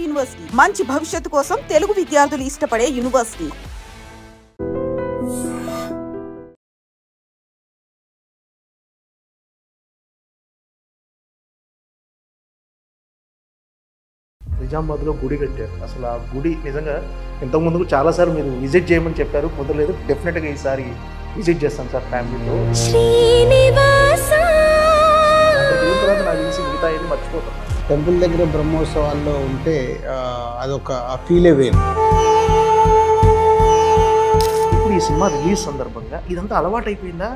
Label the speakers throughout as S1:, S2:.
S1: University మంచి భవిష్యత్తు కోసం తెలుగు విద్యార్థులు ఇష్టపడే యూనివర్సిటీ.
S2: నిజామాబాద్లో గుడి కట్టారు. అసలు ఆ గుడి నిజంగా ఇంతకుముందు చాలాసార్లు మీరు విజిట్ చేయమని చెప్పారు, కుదరలేదు. డెఫినెట్గా ఈసారి విజిట్ చేస్తాను సార్ ఫ్యామిలీతో. నాకు తెలిసి మిగతా ఏది మర్చిపోతాను.
S3: టెంపుల్ దగ్గర బ్రహ్మోత్సవాల్లో ఉంటే అదొక ఫీలే వేరు.
S2: ఇప్పుడు ఈ సినిమా రిలీజ్ సందర్భంగా ఇదంతా అలవాటు అయిపోయిందా?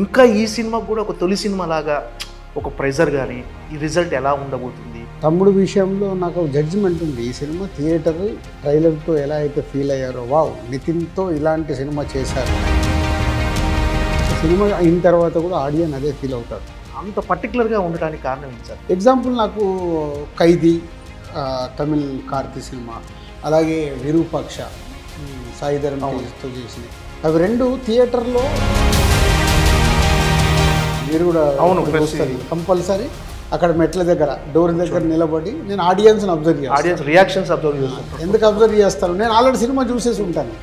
S2: ఇంకా ఈ సినిమాకు కూడా ఒక తొలి సినిమా లాగా ఒక ప్రెజర్ కానీ ఈ రిజల్ట్ ఎలా ఉండబోతుంది?
S3: తమ్ముడు విషయంలో నాకు జడ్జిమెంట్ ఉంది. ఈ సినిమా థియేటర్ ట్రైలర్తో ఎలా అయితే ఫీల్ అయ్యారో, వావ్ నితిన్తో ఇలాంటి సినిమా చేశారు, సినిమా అయిన తర్వాత కూడా ఆడియన్స్ అదే ఫీల్ అవుతారు.
S2: అంత పర్టికులర్గా ఉండడానికి కారణం ఏంటి సార్?
S3: ఎగ్జాంపుల్ నాకు ఖైదీ తమిళ్ కార్తీ సినిమా, అలాగే విరూపాక్ష సాయి ధరమ్తో చేసింది, అవి రెండు థియేటర్లో మీరు కూడా కంపల్సరీ అక్కడ మెట్ల దగ్గర డోర్ దగ్గర నిలబడి నేను ఆడియన్స్ని అబ్జర్వ్ చేస్తాను.
S2: ఆడియన్స్ రియాక్షన్స్ అబ్జర్వ్ చేస్తాను.
S3: ఎందుకు అబ్జర్వ్ చేస్తాను? నేను ఆల్రెడీ సినిమా చూసేసి ఉంటాను.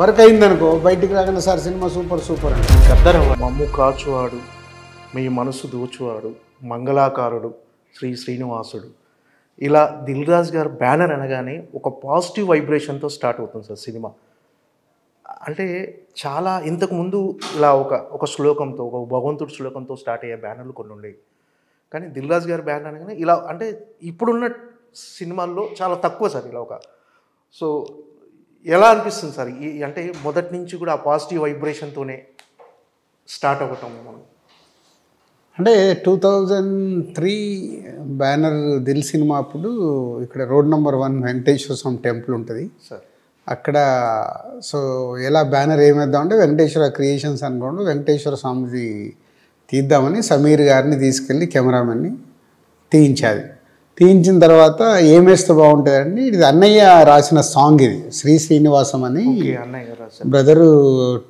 S3: వర్క్ అయిందనుకో బయటికి రాగానే సార్ సినిమా సూపర్ సూపర్ అంటే
S2: గద్దరవ్వ మమ్ము కాచువాడు, మీ మనసు దోచువాడు, మంగళాకారుడు, శ్రీ శ్రీనివాసుడు, ఇలా దిల్ రాజు గారు బ్యానర్ అనగానే ఒక పాజిటివ్ వైబ్రేషన్తో స్టార్ట్ అవుతుంది సార్ సినిమా. అంటే చాలా ఇంతకుముందు ఇలా ఒక శ్లోకంతో, ఒక భగవంతుడి శ్లోకంతో స్టార్ట్ అయ్యే బ్యానర్లు కొన్ని ఉండేవి. కానీ దిల్ రాజు గారి బ్యానర్ అనగానే ఇలా, అంటే ఇప్పుడున్న సినిమాల్లో చాలా తక్కువ సార్ ఇలా సో ఎలా అనిపిస్తుంది సార్? అంటే మొదటి నుంచి కూడా ఆ పాజిటివ్ వైబ్రేషన్తోనే స్టార్ట్ అవ్వటం మనం.
S3: అంటే 2003 బ్యానర్ దిల్ సినిమా అప్పుడు ఇక్కడ road number 1 Venkateswara Swamy temple ఉంటుంది
S2: సార్.
S3: అక్కడ సో ఎలా బ్యానర్ ఏమేద్దామంటే వెంకటేశ్వర క్రియేషన్స్ అనుకోండి, వెంకటేశ్వర స్వామిది తీద్దామని సమీర్ గారిని తీసుకెళ్ళి కెమెరామెన్ని తీయించిన తర్వాత ఏమేస్తే బాగుంటుందండి, ఇది అన్నయ్య రాసిన సాంగ్, ఇది శ్రీ శ్రీనివాసం అని బ్రదరు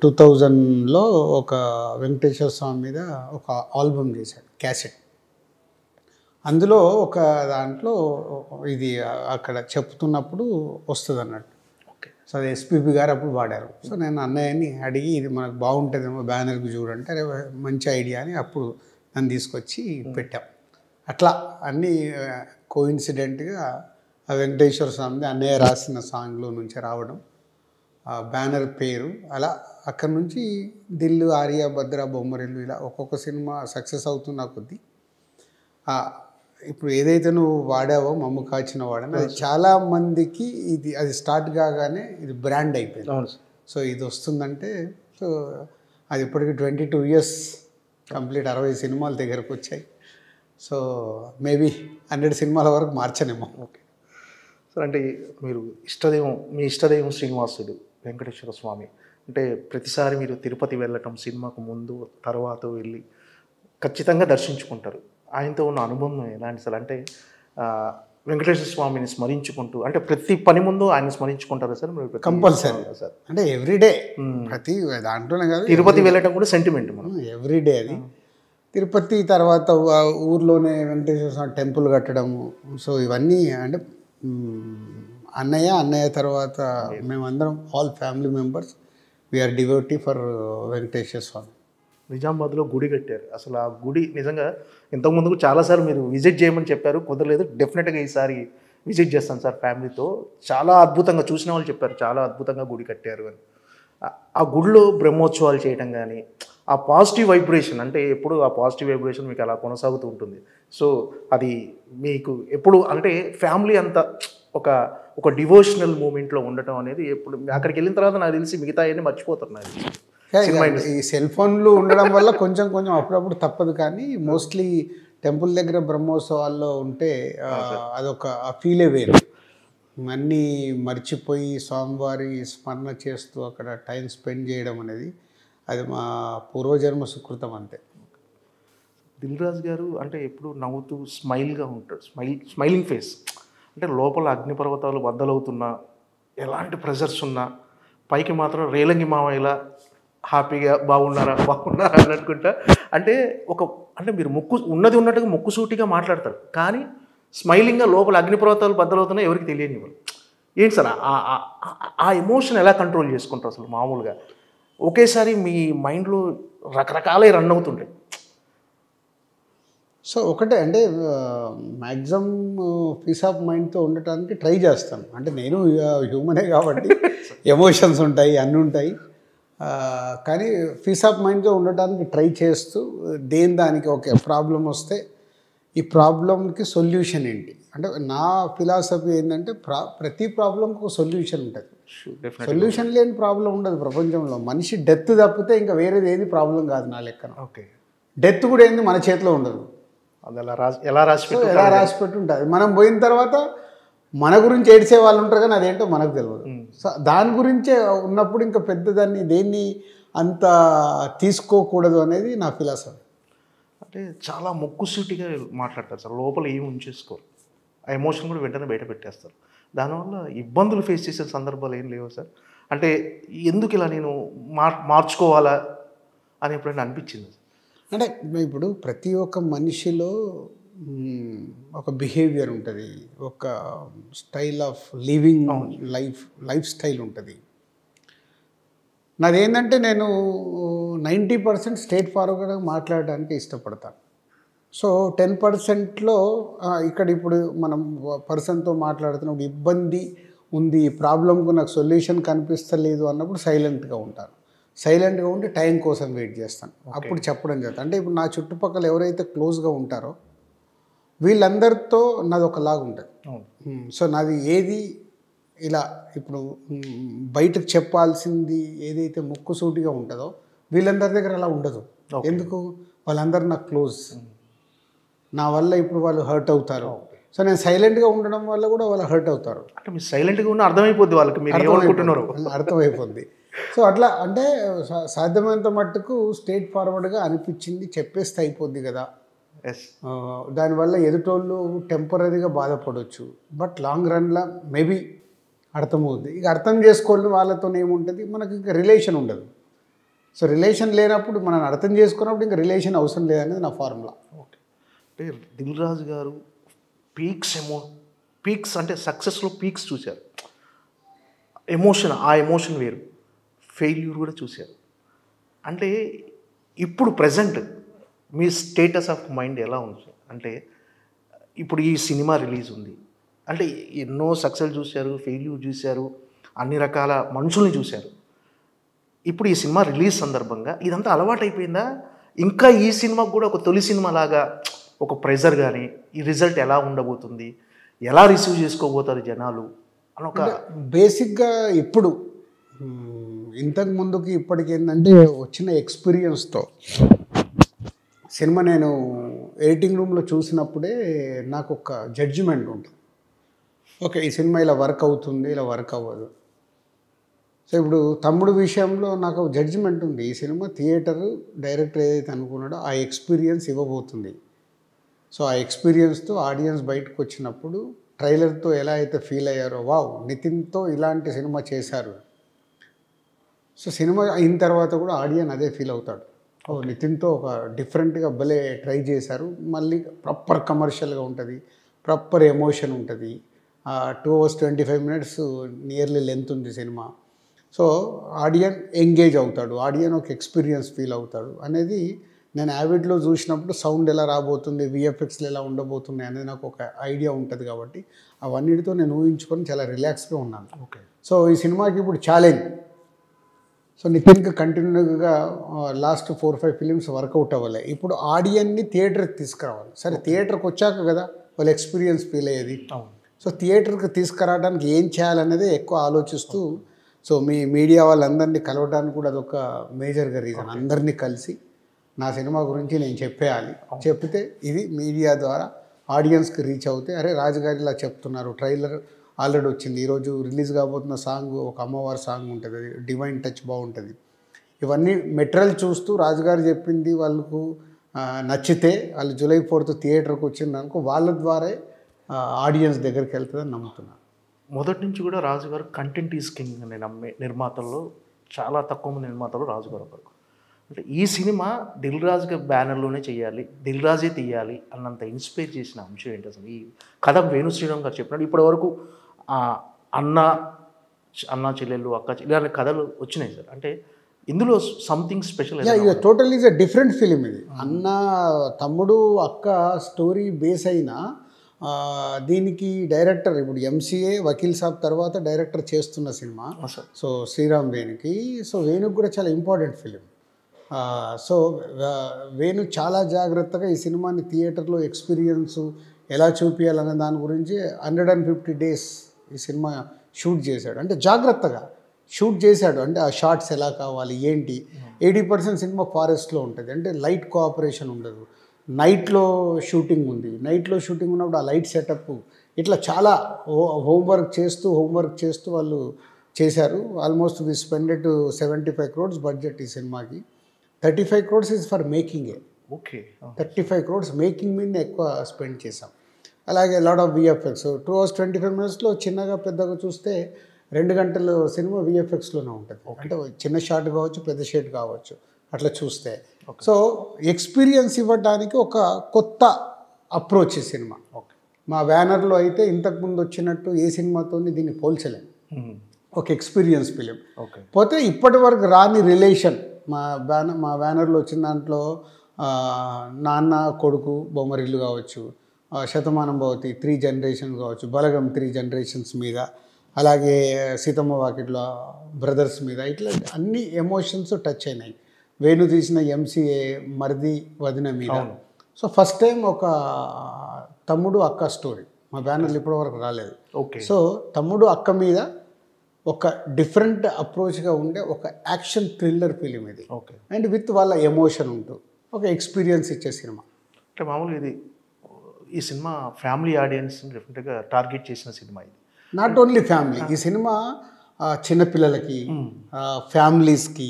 S3: 2000లో ఒక వెంకటేశ్వర స్వామి మీద ఒక ఆల్బమ్ చేశాడు, క్యాసెట్. అందులో ఒక దాంట్లో ఇది అక్కడ చెప్తున్నప్పుడు వస్తుంది అన్నట్టు. సో అది ఎస్పీబీ గారు అప్పుడు వాడారు. సో నేను అన్నయ్యని అడిగి ఇది మనకు బాగుంటుందేమో బ్యానర్కి చూడంటే, అరే మంచి ఐడియా అని అప్పుడు నన్ను తీసుకొచ్చి పెట్టాం. అట్లా అన్నీ కోఇన్సిడెంట్గా ఆ వెంకటేశ్వర స్వామిది అన్నయ్య రాసిన సాంగ్లో నుంచి రావడం, ఆ బ్యానర్ పేరు, అలా అక్కడి నుంచి దిల్లు, ఆర్య, భద్ర, బొమ్మరిల్లు ఇలా ఒక్కొక్క సినిమా సక్సెస్ అవుతున్న కొద్దీ ఇప్పుడు ఏదైతే నువ్వు వాడావో మమ్ము కాచిన వాడని అది చాలామందికి అది స్టార్ట్ కాగానే ఇది బ్రాండ్ అయిపోయింది. సో ఇది వస్తుందంటే సో అది ఇప్పటికి 22 years కంప్లీట్, 60 సినిమాల దగ్గరకు వచ్చాయి. సో మేబీ 100 సినిమాల వరకు మార్చనేమో.
S2: Okay sir. అంటే మీరు మీ ఇష్టదైవం శ్రీనివాసుడు వెంకటేశ్వర స్వామి అంటే ప్రతిసారి మీరు తిరుపతి వెళ్ళటం, సినిమాకు ముందు తర్వాత వెళ్ళి ఖచ్చితంగా దర్శించుకుంటారు. ఆయనతో ఉన్న అనుబంధం ఎలాంటి సార్? అంటే వెంకటేశ్వర స్వామిని స్మరించుకుంటూ, అంటే ప్రతి పని ముందు ఆయన స్మరించుకుంటారు సార్?
S3: Compulsory sir. అంటే ఎవ్రీడే ప్రతి దాంట్లోనే కాదు,
S2: తిరుపతి వెళ్ళటం కూడా సెంటిమెంట్ మనం
S3: ఎవ్రీడే. అది తిరుపతి తర్వాత ఊర్లోనే వెంకటేశ్వర స్వామి టెంపుల్ కట్టడము. సో ఇవన్నీ అంటే అన్నయ్య తర్వాత మేమందరం all family members we are devotee for Venkateswara Swamy.
S2: నిజామాబాద్లో గుడి కట్టారు. అసలు ఆ గుడి నిజంగా ఇంతకుముందు చాలాసార్లు మీరు విజిట్ చేయమని చెప్పారు, కుదరలేదు. డెఫినెట్గా ఈసారి విజిట్ చేస్తాను సార్ ఫ్యామిలీతో. చాలా అద్భుతంగా చూసిన వాళ్ళు చెప్పారు, చాలా అద్భుతంగా గుడి కట్టారు అని. ఆ గుడిలో బ్రహ్మోత్సవాలు చేయడం కానీ, ఆ పాజిటివ్ వైబ్రేషన్, అంటే ఎప్పుడు ఆ పాజిటివ్ వైబ్రేషన్ మీకు అలా కొనసాగుతూ ఉంటుంది. సో అది మీకు ఎప్పుడు అంటే ఫ్యామిలీ అంతా ఒక డివోషనల్ మూమెంట్లో ఉండటం అనేది ఎప్పుడు అక్కడికి వెళ్ళిన తర్వాత నాకు తెలిసి మిగతా అన్నీ మర్చిపోతున్నారు.
S3: ఈ సెల్ ఫోన్లు ఉండడం వల్ల కొంచెం అప్పుడప్పుడు తప్పదు, కానీ మోస్ట్లీ టెంపుల్ దగ్గర బ్రహ్మోత్సవాల్లో ఉంటే అదొక ఫీలే వేరు. అన్నీ మర్చిపోయి స్వామివారి స్మరణ చేస్తూ అక్కడ టైం స్పెండ్ చేయడం అనేది అది మా పూర్వజన్మ సుకృతం అంతే.
S2: దిల్ రాజు గారు అంటే ఎప్పుడు నవ్వుతూ స్మైల్గా ఉంటాడు, స్మైలింగ్ ఫేస్. అంటే లోపల అగ్నిపర్వతాలు బద్దలవుతున్నా, ఎలాంటి ప్రెజర్స్ ఉన్నా, పైకి మాత్రం రేలంగి మావయ్యలా హ్యాపీగా బాగున్నారా అన్నట్టుకుంటా. అంటే మీరు ఉన్నది ఉన్నట్టుగా ముక్కుసూటిగా మాట్లాడతారు, కానీ స్మైలింగ్గా లోపల అగ్నిపర్వతాలు బద్దలవుతున్నాయి, ఎవరికి తెలియనివ్వరు. ఏంటి సార్ ఆ ఎమోషన్ ఎలా కంట్రోల్ చేసుకుంటారు అసలు మామూలుగా? ఒకేసారి మీ మైండ్లో రకరకాలే రన్ అవుతుంటాయి.
S3: సో ఒకటే అంటే మ్యాక్సిమం పీస్ ఆఫ్ మైండ్తో ఉండటానికి ట్రై చేస్తాను. అంటే నేను హ్యూమనే కాబట్టి ఎమోషన్స్ ఉంటాయి, అన్నీ ఉంటాయి. కానీ పీస్ ఆఫ్ మైండ్తో ఉండటానికి ట్రై చేస్తూ దానికి ఒక ప్రాబ్లం వస్తే ఈ ప్రాబ్లంకి సొల్యూషన్ ఏంటి అంటే నా ఫిలాసఫీ ఏంటంటే ప్రతి ప్రాబ్లంకి ఒక సొల్యూషన్ ఉంటుంది. సొల్యూషన్ లేని ప్రాబ్లం ఉండదు ప్రపంచంలో. మనిషి డెత్ తప్పితే ఇంకా వేరేది ఏది ప్రాబ్లం కాదు నా లెక్కన.
S2: ఓకే,
S3: డెత్ కూడా ఏంది మన చేతిలో ఉండదు.
S2: అది ఎలా
S3: రాసి పెట్టి ఉంటుంది. మనం పోయిన తర్వాత మన గురించి ఏడ్చే వాళ్ళు ఉంటారు కానీ అదేంటో మనకు తెలియదు. సో దాని గురించే ఉన్నప్పుడు ఇంకా పెద్దదాన్ని దేన్ని అంత తీసుకోకూడదు అనేది నా ఫిలాసఫీ.
S2: అంటే చాలా ముక్కుసూటిగా మాట్లాడతారు సార్, లోపల ఏమి ఉంచేసుకోరు. ఆ ఎమోషన్ కూడా వెంటనే బయట పెట్టేస్తారు. దానివల్ల ఇబ్బందులు ఫేస్ చేసే సందర్భాలు ఏం లేవు సార్? అంటే ఎందుకు ఇలా నేను మార్చుకోవాలా అని ఎప్పుడైనా అనిపించింది?
S3: అంటే ఇప్పుడు ప్రతి ఒక్క మనిషిలో ఒక బిహేవియర్ ఉంటుంది, ఒక style of living life style ఉంటుంది. నాదేంటంటే నేను 90% స్ట్రేట్ ఫార్వర్డ్గా మాట్లాడడానికి ఇష్టపడతాను. సో 10%లో ఇక్కడ ఇప్పుడు మనం పర్సన్తో మాట్లాడుతున్నప్పుడు ఇబ్బంది ఉంది, ఈ ప్రాబ్లంకు నాకు సొల్యూషన్ కనిపిస్తలేదు అన్నప్పుడు సైలెంట్గా ఉంటాను. సైలెంట్గా ఉండి టైం కోసం వెయిట్ చేస్తాను. అప్పుడు చెప్పడం జరుగుతుంది. అంటే ఇప్పుడు నా చుట్టుపక్కల ఎవరైతే క్లోజ్గా ఉంటారో వీళ్ళందరితో నాది ఒకలాగా ఉంటుంది. సో నాది ఏది ఇలా ఇప్పుడు బయటకు చెప్పాల్సింది ఏదైతే ముక్కుసూటిగా ఉంటుందో వీళ్ళందరి దగ్గర అలా ఉండదు. ఎందుకు? వాళ్ళందరూ నాకు క్లోజ్. నా వల్ల ఇప్పుడు వాళ్ళు హర్ట్ అవుతారు. సో నేను సైలెంట్గా ఉండడం వల్ల కూడా వాళ్ళు హర్ట్ అవుతారు.
S2: అంటే మీరు సైలెంట్గా ఉన్న అర్థమైపోద్ది వాళ్ళకి, మీరు ఏమనుకుంటున్నారు
S3: అర్థమైపోద్ది. సో అట్లా అంటే సాధ్యమైనంత మట్టుకు స్ట్రేట్ ఫార్వర్డ్గా అనిపించింది చెప్పేస్తే అయిపోద్ది కదా. దానివల్ల ఎదుటోళ్ళు టెంపరీగా బాధపడవచ్చు, బట్ లాంగ్ రన్లో మేబీ అర్థమవుద్ది. ఇక అర్థం చేసుకోవాలి వాళ్ళతో ఏముంటుంది, మనకి ఇంకా రిలేషన్ ఉండదు. సో రిలేషన్ లేనప్పుడు మనం అర్థం చేసుకున్నప్పుడు ఇంకా రిలేషన్ అవసరం లేదనేది నా ఫార్ములా.
S2: ఓకే, అంటే దిల్ రాజు గారు పీక్స్ అంటే సక్సెస్లో పీక్స్ చూశారు, ఆ ఎమోషన్ వేరు, ఫెయిల్యూర్ కూడా చూశారు. అంటే ఇప్పుడు present me status of mind ఎలా ఉంది? అంటే ఇప్పుడు ఈ సినిమా రిలీజ్ ఉంది అంటే ఎన్నో సక్సెస్ చూశారు, ఫెయిల్యూర్ చూశారు, అన్ని రకాల మనుషుల్ని చూశారు. ఇప్పుడు ఈ సినిమా రిలీజ్ సందర్భంగా ఇదంతా అలవాటు అయిపోయిందా? ఇంకా ఈ సినిమాకు కూడా ఒక తొలి సినిమా లాగా ఒక ప్రెజర్ కానీ, ఈ రిజల్ట్ ఎలా ఉండబోతుంది, ఎలా రిసీవ్ చేసుకోబోతారు జనాలు అని ఒక
S3: బేసిక్గా ఇప్పుడు ఇంతకు ముందుకి ఇప్పటికి ఏంటంటే వచ్చిన ఎక్స్పీరియన్స్తో సినిమా నేను ఎడిటింగ్ రూమ్లో చూసినప్పుడే నాకు ఒక జడ్జిమెంట్ ఉంటుంది. ఓకే, ఈ సినిమా ఇలా వర్క్ అవుతుంది, ఇలా వర్క్ అవ్వదు. సో ఇప్పుడు తమ్ముడు విషయంలో నాకు జడ్జిమెంట్ ఉంది. ఈ సినిమా థియేటర్ డైరెక్టర్ ఏదైతే అనుకున్నాడో ఆ ఎక్స్పీరియన్స్ ఇవ్వబోతుంది. సో ఆ ఎక్స్పీరియన్స్తో ఆడియన్స్ బయటకు వచ్చినప్పుడు ట్రైలర్తో ఎలా అయితే ఫీల్ అయ్యారో, వావ్ నితిన్తో ఇలాంటి సినిమా చేశారు. సో సినిమా అయిన తర్వాత కూడా ఆడియన్స్ అదే ఫీల్ అవుతాడు, ఓ నితిన్తో ఒక డిఫరెంట్గా భలే ట్రై చేశారు. మళ్ళీ ప్రాపర్ కమర్షియల్గా ఉంటుంది, ప్రాపర్ ఎమోషన్ ఉంటుంది. 2 hours 25 minutes నియర్లీ లెంత్ ఉంది సినిమా. సో ఆడియన్ ఎంగేజ్ అవుతాడు, ఆడియన్ ఒక ఎక్స్పీరియన్స్ ఫీల్ అవుతాడు అనేది నేను యావిడ్లో చూసినప్పుడు సౌండ్ ఎలా రాబోతుంది, విఎఫ్ఎక్స్లు ఎలా ఉండబోతున్నాయి అనేది నాకు ఒక ఐడియా ఉంటుంది. కాబట్టి అవన్నిటితో నేను ఊహించుకొని చాలా రిలాక్స్గా ఉన్నాను.
S2: ఓకే,
S3: సో ఈ సినిమాకి ఇప్పుడు ఛాలెంజ్. సో నితిన్కి కంటిన్యూగా లాస్ట్ 4-5 ఫిలిమ్స్ వర్కౌట్ అవ్వాలి. ఇప్పుడు ఆడియన్ని థియేటర్కి తీసుకురావాలి. సరే థియేటర్కి వచ్చాక కదా వాళ్ళు ఎక్స్పీరియన్స్ ఫీల్ అయ్యేది. సో థియేటర్కి తీసుకురావడానికి ఏం చేయాలనేది ఎక్కువ ఆలోచిస్తూ, సో మీడియా వాళ్ళందరినీ కలవడానికి కూడా అదొక మేజర్గా రీజన్. అందరినీ కలిసి నా సినిమా గురించి నేను చెప్పేయాలి, చెప్తే ఇది మీడియా ద్వారా ఆడియన్స్కి రీచ్ అవుతే, అరే రాజుగారి ఇలా చెప్తున్నారు, ట్రైలర్ ఆల్రెడీ వచ్చింది, ఈరోజు రిలీజ్ కాబోతున్న సాంగ్ ఒక అమ్మవారి సాంగ్ ఉంటుంది, అది డివైన్ టచ్ బాగుంటుంది. ఇవన్నీ మెటీరియల్ చూస్తూ రాజుగారు చెప్పింది వాళ్ళకు నచ్చితే వాళ్ళు July 4th థియేటర్కి వచ్చిందనుకో వాళ్ళ ద్వారా ఆడియన్స్ దగ్గరికి వెళ్తుందని నమ్ముతున్నాను.
S2: మొదటి నుంచి కూడా రాజుగారు కంటెంట్ ఈజ్ కింగ్ అనే నిర్మాతల్లో చాలా తక్కువ మంది నిర్మాతలు రాజుగారు ఒకరు. అంటే ఈ సినిమా దిల్ రాజు గారి బ్యానర్లోనే చేయాలి, దిల్ రాజే తీయాలి అన్నంత ఇన్స్పైర్ చేసిన అంశం ఏంటి అసలు? ఈ కథ వేణు శ్రీరామ్ గారు చెప్పినట్టు ఇప్పటి వరకు అన్న అన్న చెల్లెళ్ళు అక్క ఇలాంటి కథలు వచ్చినాయి సార్. అంటే ఇందులో something special.
S3: Total is a different film ఇది. అన్న తమ్ముడు అక్క స్టోరీ బేస్ అయినా దీనికి డైరెక్టర్ ఇప్పుడు ఎంసీఏ వకీల్ సాబ్ తర్వాత డైరెక్టర్ చేస్తున్న సినిమా. సో శ్రీరామ్ వేణుకి, సో వేణుకి కూడా చాలా ఇంపార్టెంట్ ఫిలిం. సో వేణు చాలా జాగ్రత్తగా ఈ సినిమాని థియేటర్లో ఎక్స్పీరియన్స్ ఎలా చూపించాలనే దాని గురించి 150 days ఈ సినిమా షూట్ చేశాడు. అంటే జాగ్రత్తగా షూట్ చేశాడు. అంటే ఆ షార్ట్స్ ఎలా కావాలి ఏంటి. 80% సినిమా ఫారెస్ట్లో ఉంటుంది, అంటే లైట్ కోఆపరేషన్ ఉండదు. నైట్లో షూటింగ్ ఉంది, నైట్లో షూటింగ్ ఉన్నప్పుడు ఆ లైట్ సెటప్ ఇట్లా చాలా హోంవర్క్ చేస్తూ వాళ్ళు చేశారు. Almost we spended 75 crores budget ఈ సినిమాకి. 35 crores ఈజ్ ఫర్ మేకింగే.
S2: ఓకే,
S3: 35 crores మేకింగ్ మీద ఎక్కువ స్పెండ్ చేసాం. అలాగే లాట్ ఆఫ్ విఎఫ్ఎక్స్ 2 hours 25 minutesలో చిన్నగా పెద్దగా చూస్తే 2 గంటలు సినిమా విఎఫ్ఎక్స్లోనే ఉంటుంది. అంటే చిన్న షాట్ కావచ్చు, పెద్ద షాట్ కావచ్చు, అట్లా చూస్తే. సో ఎక్స్పీరియన్స్ ఇవ్వడానికి ఒక కొత్త అప్రోచ్ ఈ సినిమా. మా బ్యానర్లో అయితే ఇంతకుముందు వచ్చినట్టు ఏ సినిమాతో దీన్ని పోల్చలేము. ఒక ఎక్స్పీరియన్స్ ఫిలిం. పోతే ఇప్పటి వరకు రాని రిలేషన్ మా బ్యానర్లో వచ్చిన దాంట్లో నాన్న కొడుకు బొమ్మరిల్లు కావచ్చు, శతమానం భవతి 3 generations కావచ్చు, బలగం 3 generations మీద, అలాగే సీతమ్మ వాకిట్లో బ్రదర్స్ మీద, ఇట్లా అన్ని ఎమోషన్స్ టచ్ అయినాయి. వేణు తీసిన ఎంసీఏ మరిది వదిన మీద. సో ఫస్ట్ టైం ఒక తమ్ముడు అక్క స్టోరీ మా బ్యానర్లు ఇప్పటివరకు రాలేదు. సో తమ్ముడు అక్క మీద ఒక డిఫరెంట్ అప్రోచ్గా ఉండే ఒక యాక్షన్ థ్రిల్లర్ ఫిలిం ఇది. అండ్ విత్ వాళ్ళ ఎమోషన్ ఉంటూ ఒక ఎక్స్పీరియన్స్ ఇచ్చే సినిమా.
S2: అంటే మామూలుగా ఇది ఈ సినిమా ఫ్యామిలీ ఆడియన్స్ డెఫినెట్గా టార్గెట్ చేసిన సినిమా ఇది.
S3: నాట్ ఓన్లీ ఫ్యామిలీ, ఈ సినిమా చిన్నపిల్లలకి, ఫ్యామిలీస్కి,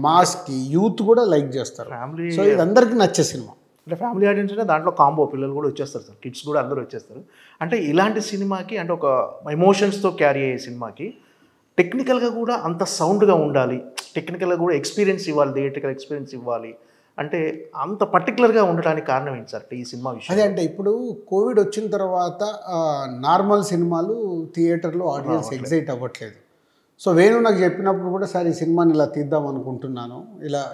S3: మాస్కి, యూత్ కూడా లైక్ చేస్తారు.
S2: ఫ్యామిలీ,
S3: సో ఇది అందరికీ నచ్చే సినిమా.
S2: అంటే ఫ్యామిలీ ఆడియన్స్ అంటే దాంట్లో కాంబో పిల్లలు కూడా వచ్చేస్తారు సార్, కిడ్స్ కూడా అందరూ వచ్చేస్తారు. అంటే ఇలాంటి సినిమాకి, అంటే ఒక ఎమోషన్స్తో క్యారీ అయ్యే సినిమాకి టెక్నికల్గా కూడా అంత సౌండ్గా ఉండాలి, టెక్నికల్గా కూడా ఎక్స్పీరియన్స్ ఇవ్వాలి, థియేట్రికల్ ఎక్స్పీరియన్స్ ఇవ్వాలి అంటే అంత పర్టికులర్గా ఉండడానికి కారణం ఏంటి సార్ ఈ సినిమా విషయం?
S3: అదే, అంటే ఇప్పుడు కోవిడ్ వచ్చిన తర్వాత నార్మల్ సినిమాలు థియేటర్లో ఆడియన్స్ ఎగ్జైట్ అవ్వట్లేదు. సో వేణు నాకు చెప్పినప్పుడు కూడా సార్ ఈ సినిమాని ఇలా తీద్దాం అనుకుంటున్నాను,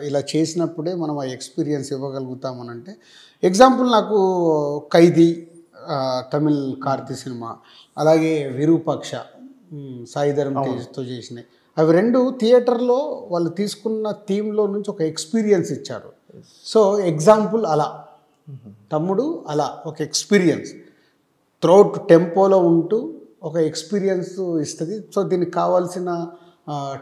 S3: ఇలా చేసినప్పుడే మనం ఆ ఎక్స్పీరియన్స్ ఇవ్వగలుగుతామని. అంటే ఎగ్జాంపుల్ నాకు ఖైదీ తమిళ్ కార్తీ సినిమా, అలాగే విరూపాక్ష సాయిధరం తేజ్తో చేసినాయి, అవి 2 థియేటర్లో వాళ్ళు తీసుకున్న థీమ్లో నుంచి ఒక ఎక్స్పీరియన్స్ ఇచ్చారు. సో ఎగ్జాంపుల్ అలా తమ్ముడు అలా ఒక ఎక్స్పీరియన్స్ త్రూఅవుట్ టెంపోలో ఉంటూ ఒక ఎక్స్పీరియన్స్ ఇస్తుంది. సో దీనికి కావాల్సిన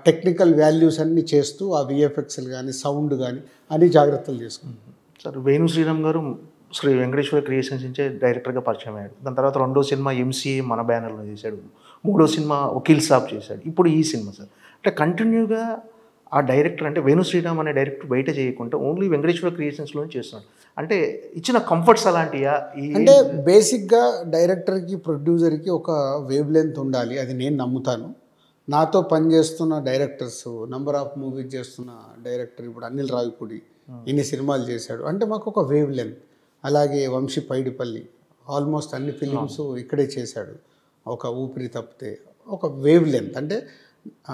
S3: టెక్నికల్ వాల్యూస్ అన్నీ చేస్తూ ఆ విఎఫ్ఎక్స్లు కానీ సౌండ్ కానీ అన్ని జాగ్రత్తలు తీసుకుంటాం.
S2: సార్ వేణు శ్రీరామ్ గారు శ్రీ వెంకటేశ్వర క్రియేషన్స్ నుంచే డైరెక్టర్గా పరిచయం అయ్యాడు. దాని తర్వాత 2వ సినిమా ఎంసీఏ మన బ్యానర్లో చేశాడు, 3వ సినిమా వకీల్ సాబ్ చేశాడు, ఇప్పుడు ఈ సినిమా సార్. అంటే కంటిన్యూగా ఆ డైరెక్టర్, అంటే వేణు శ్రీరామ్ అనే డైరెక్టర్ బయట చేయకుండా ఓన్లీ వెంకటేశ్వర క్రియేషన్స్లోనే చేస్తున్నాడు. అంటే ఇచ్చిన కంఫర్ట్స్ అలాంటియా?
S3: అంటే బేసిక్గా డైరెక్టర్కి ప్రొడ్యూసర్కి ఒక వేవ్ లెంత్ ఉండాలి, అది నేను నమ్ముతాను. నాతో పనిచేస్తున్న డైరెక్టర్స్, నెంబర్ ఆఫ్ మూవీస్ చేస్తున్న డైరెక్టర్ ఇప్పుడు అనిల్ రావిపూడి ఇన్ని సినిమాలు చేశాడు, అంటే మాకు ఒక వేవ్ లెంత్. అలాగే వంశీ పైడిపల్లి ఆల్మోస్ట్ అన్ని ఫిలిమ్స్ ఇక్కడే చేశాడు, ఒక ఊపిరి తప్పితే ఒక వేవ్ లెంత్. అంటే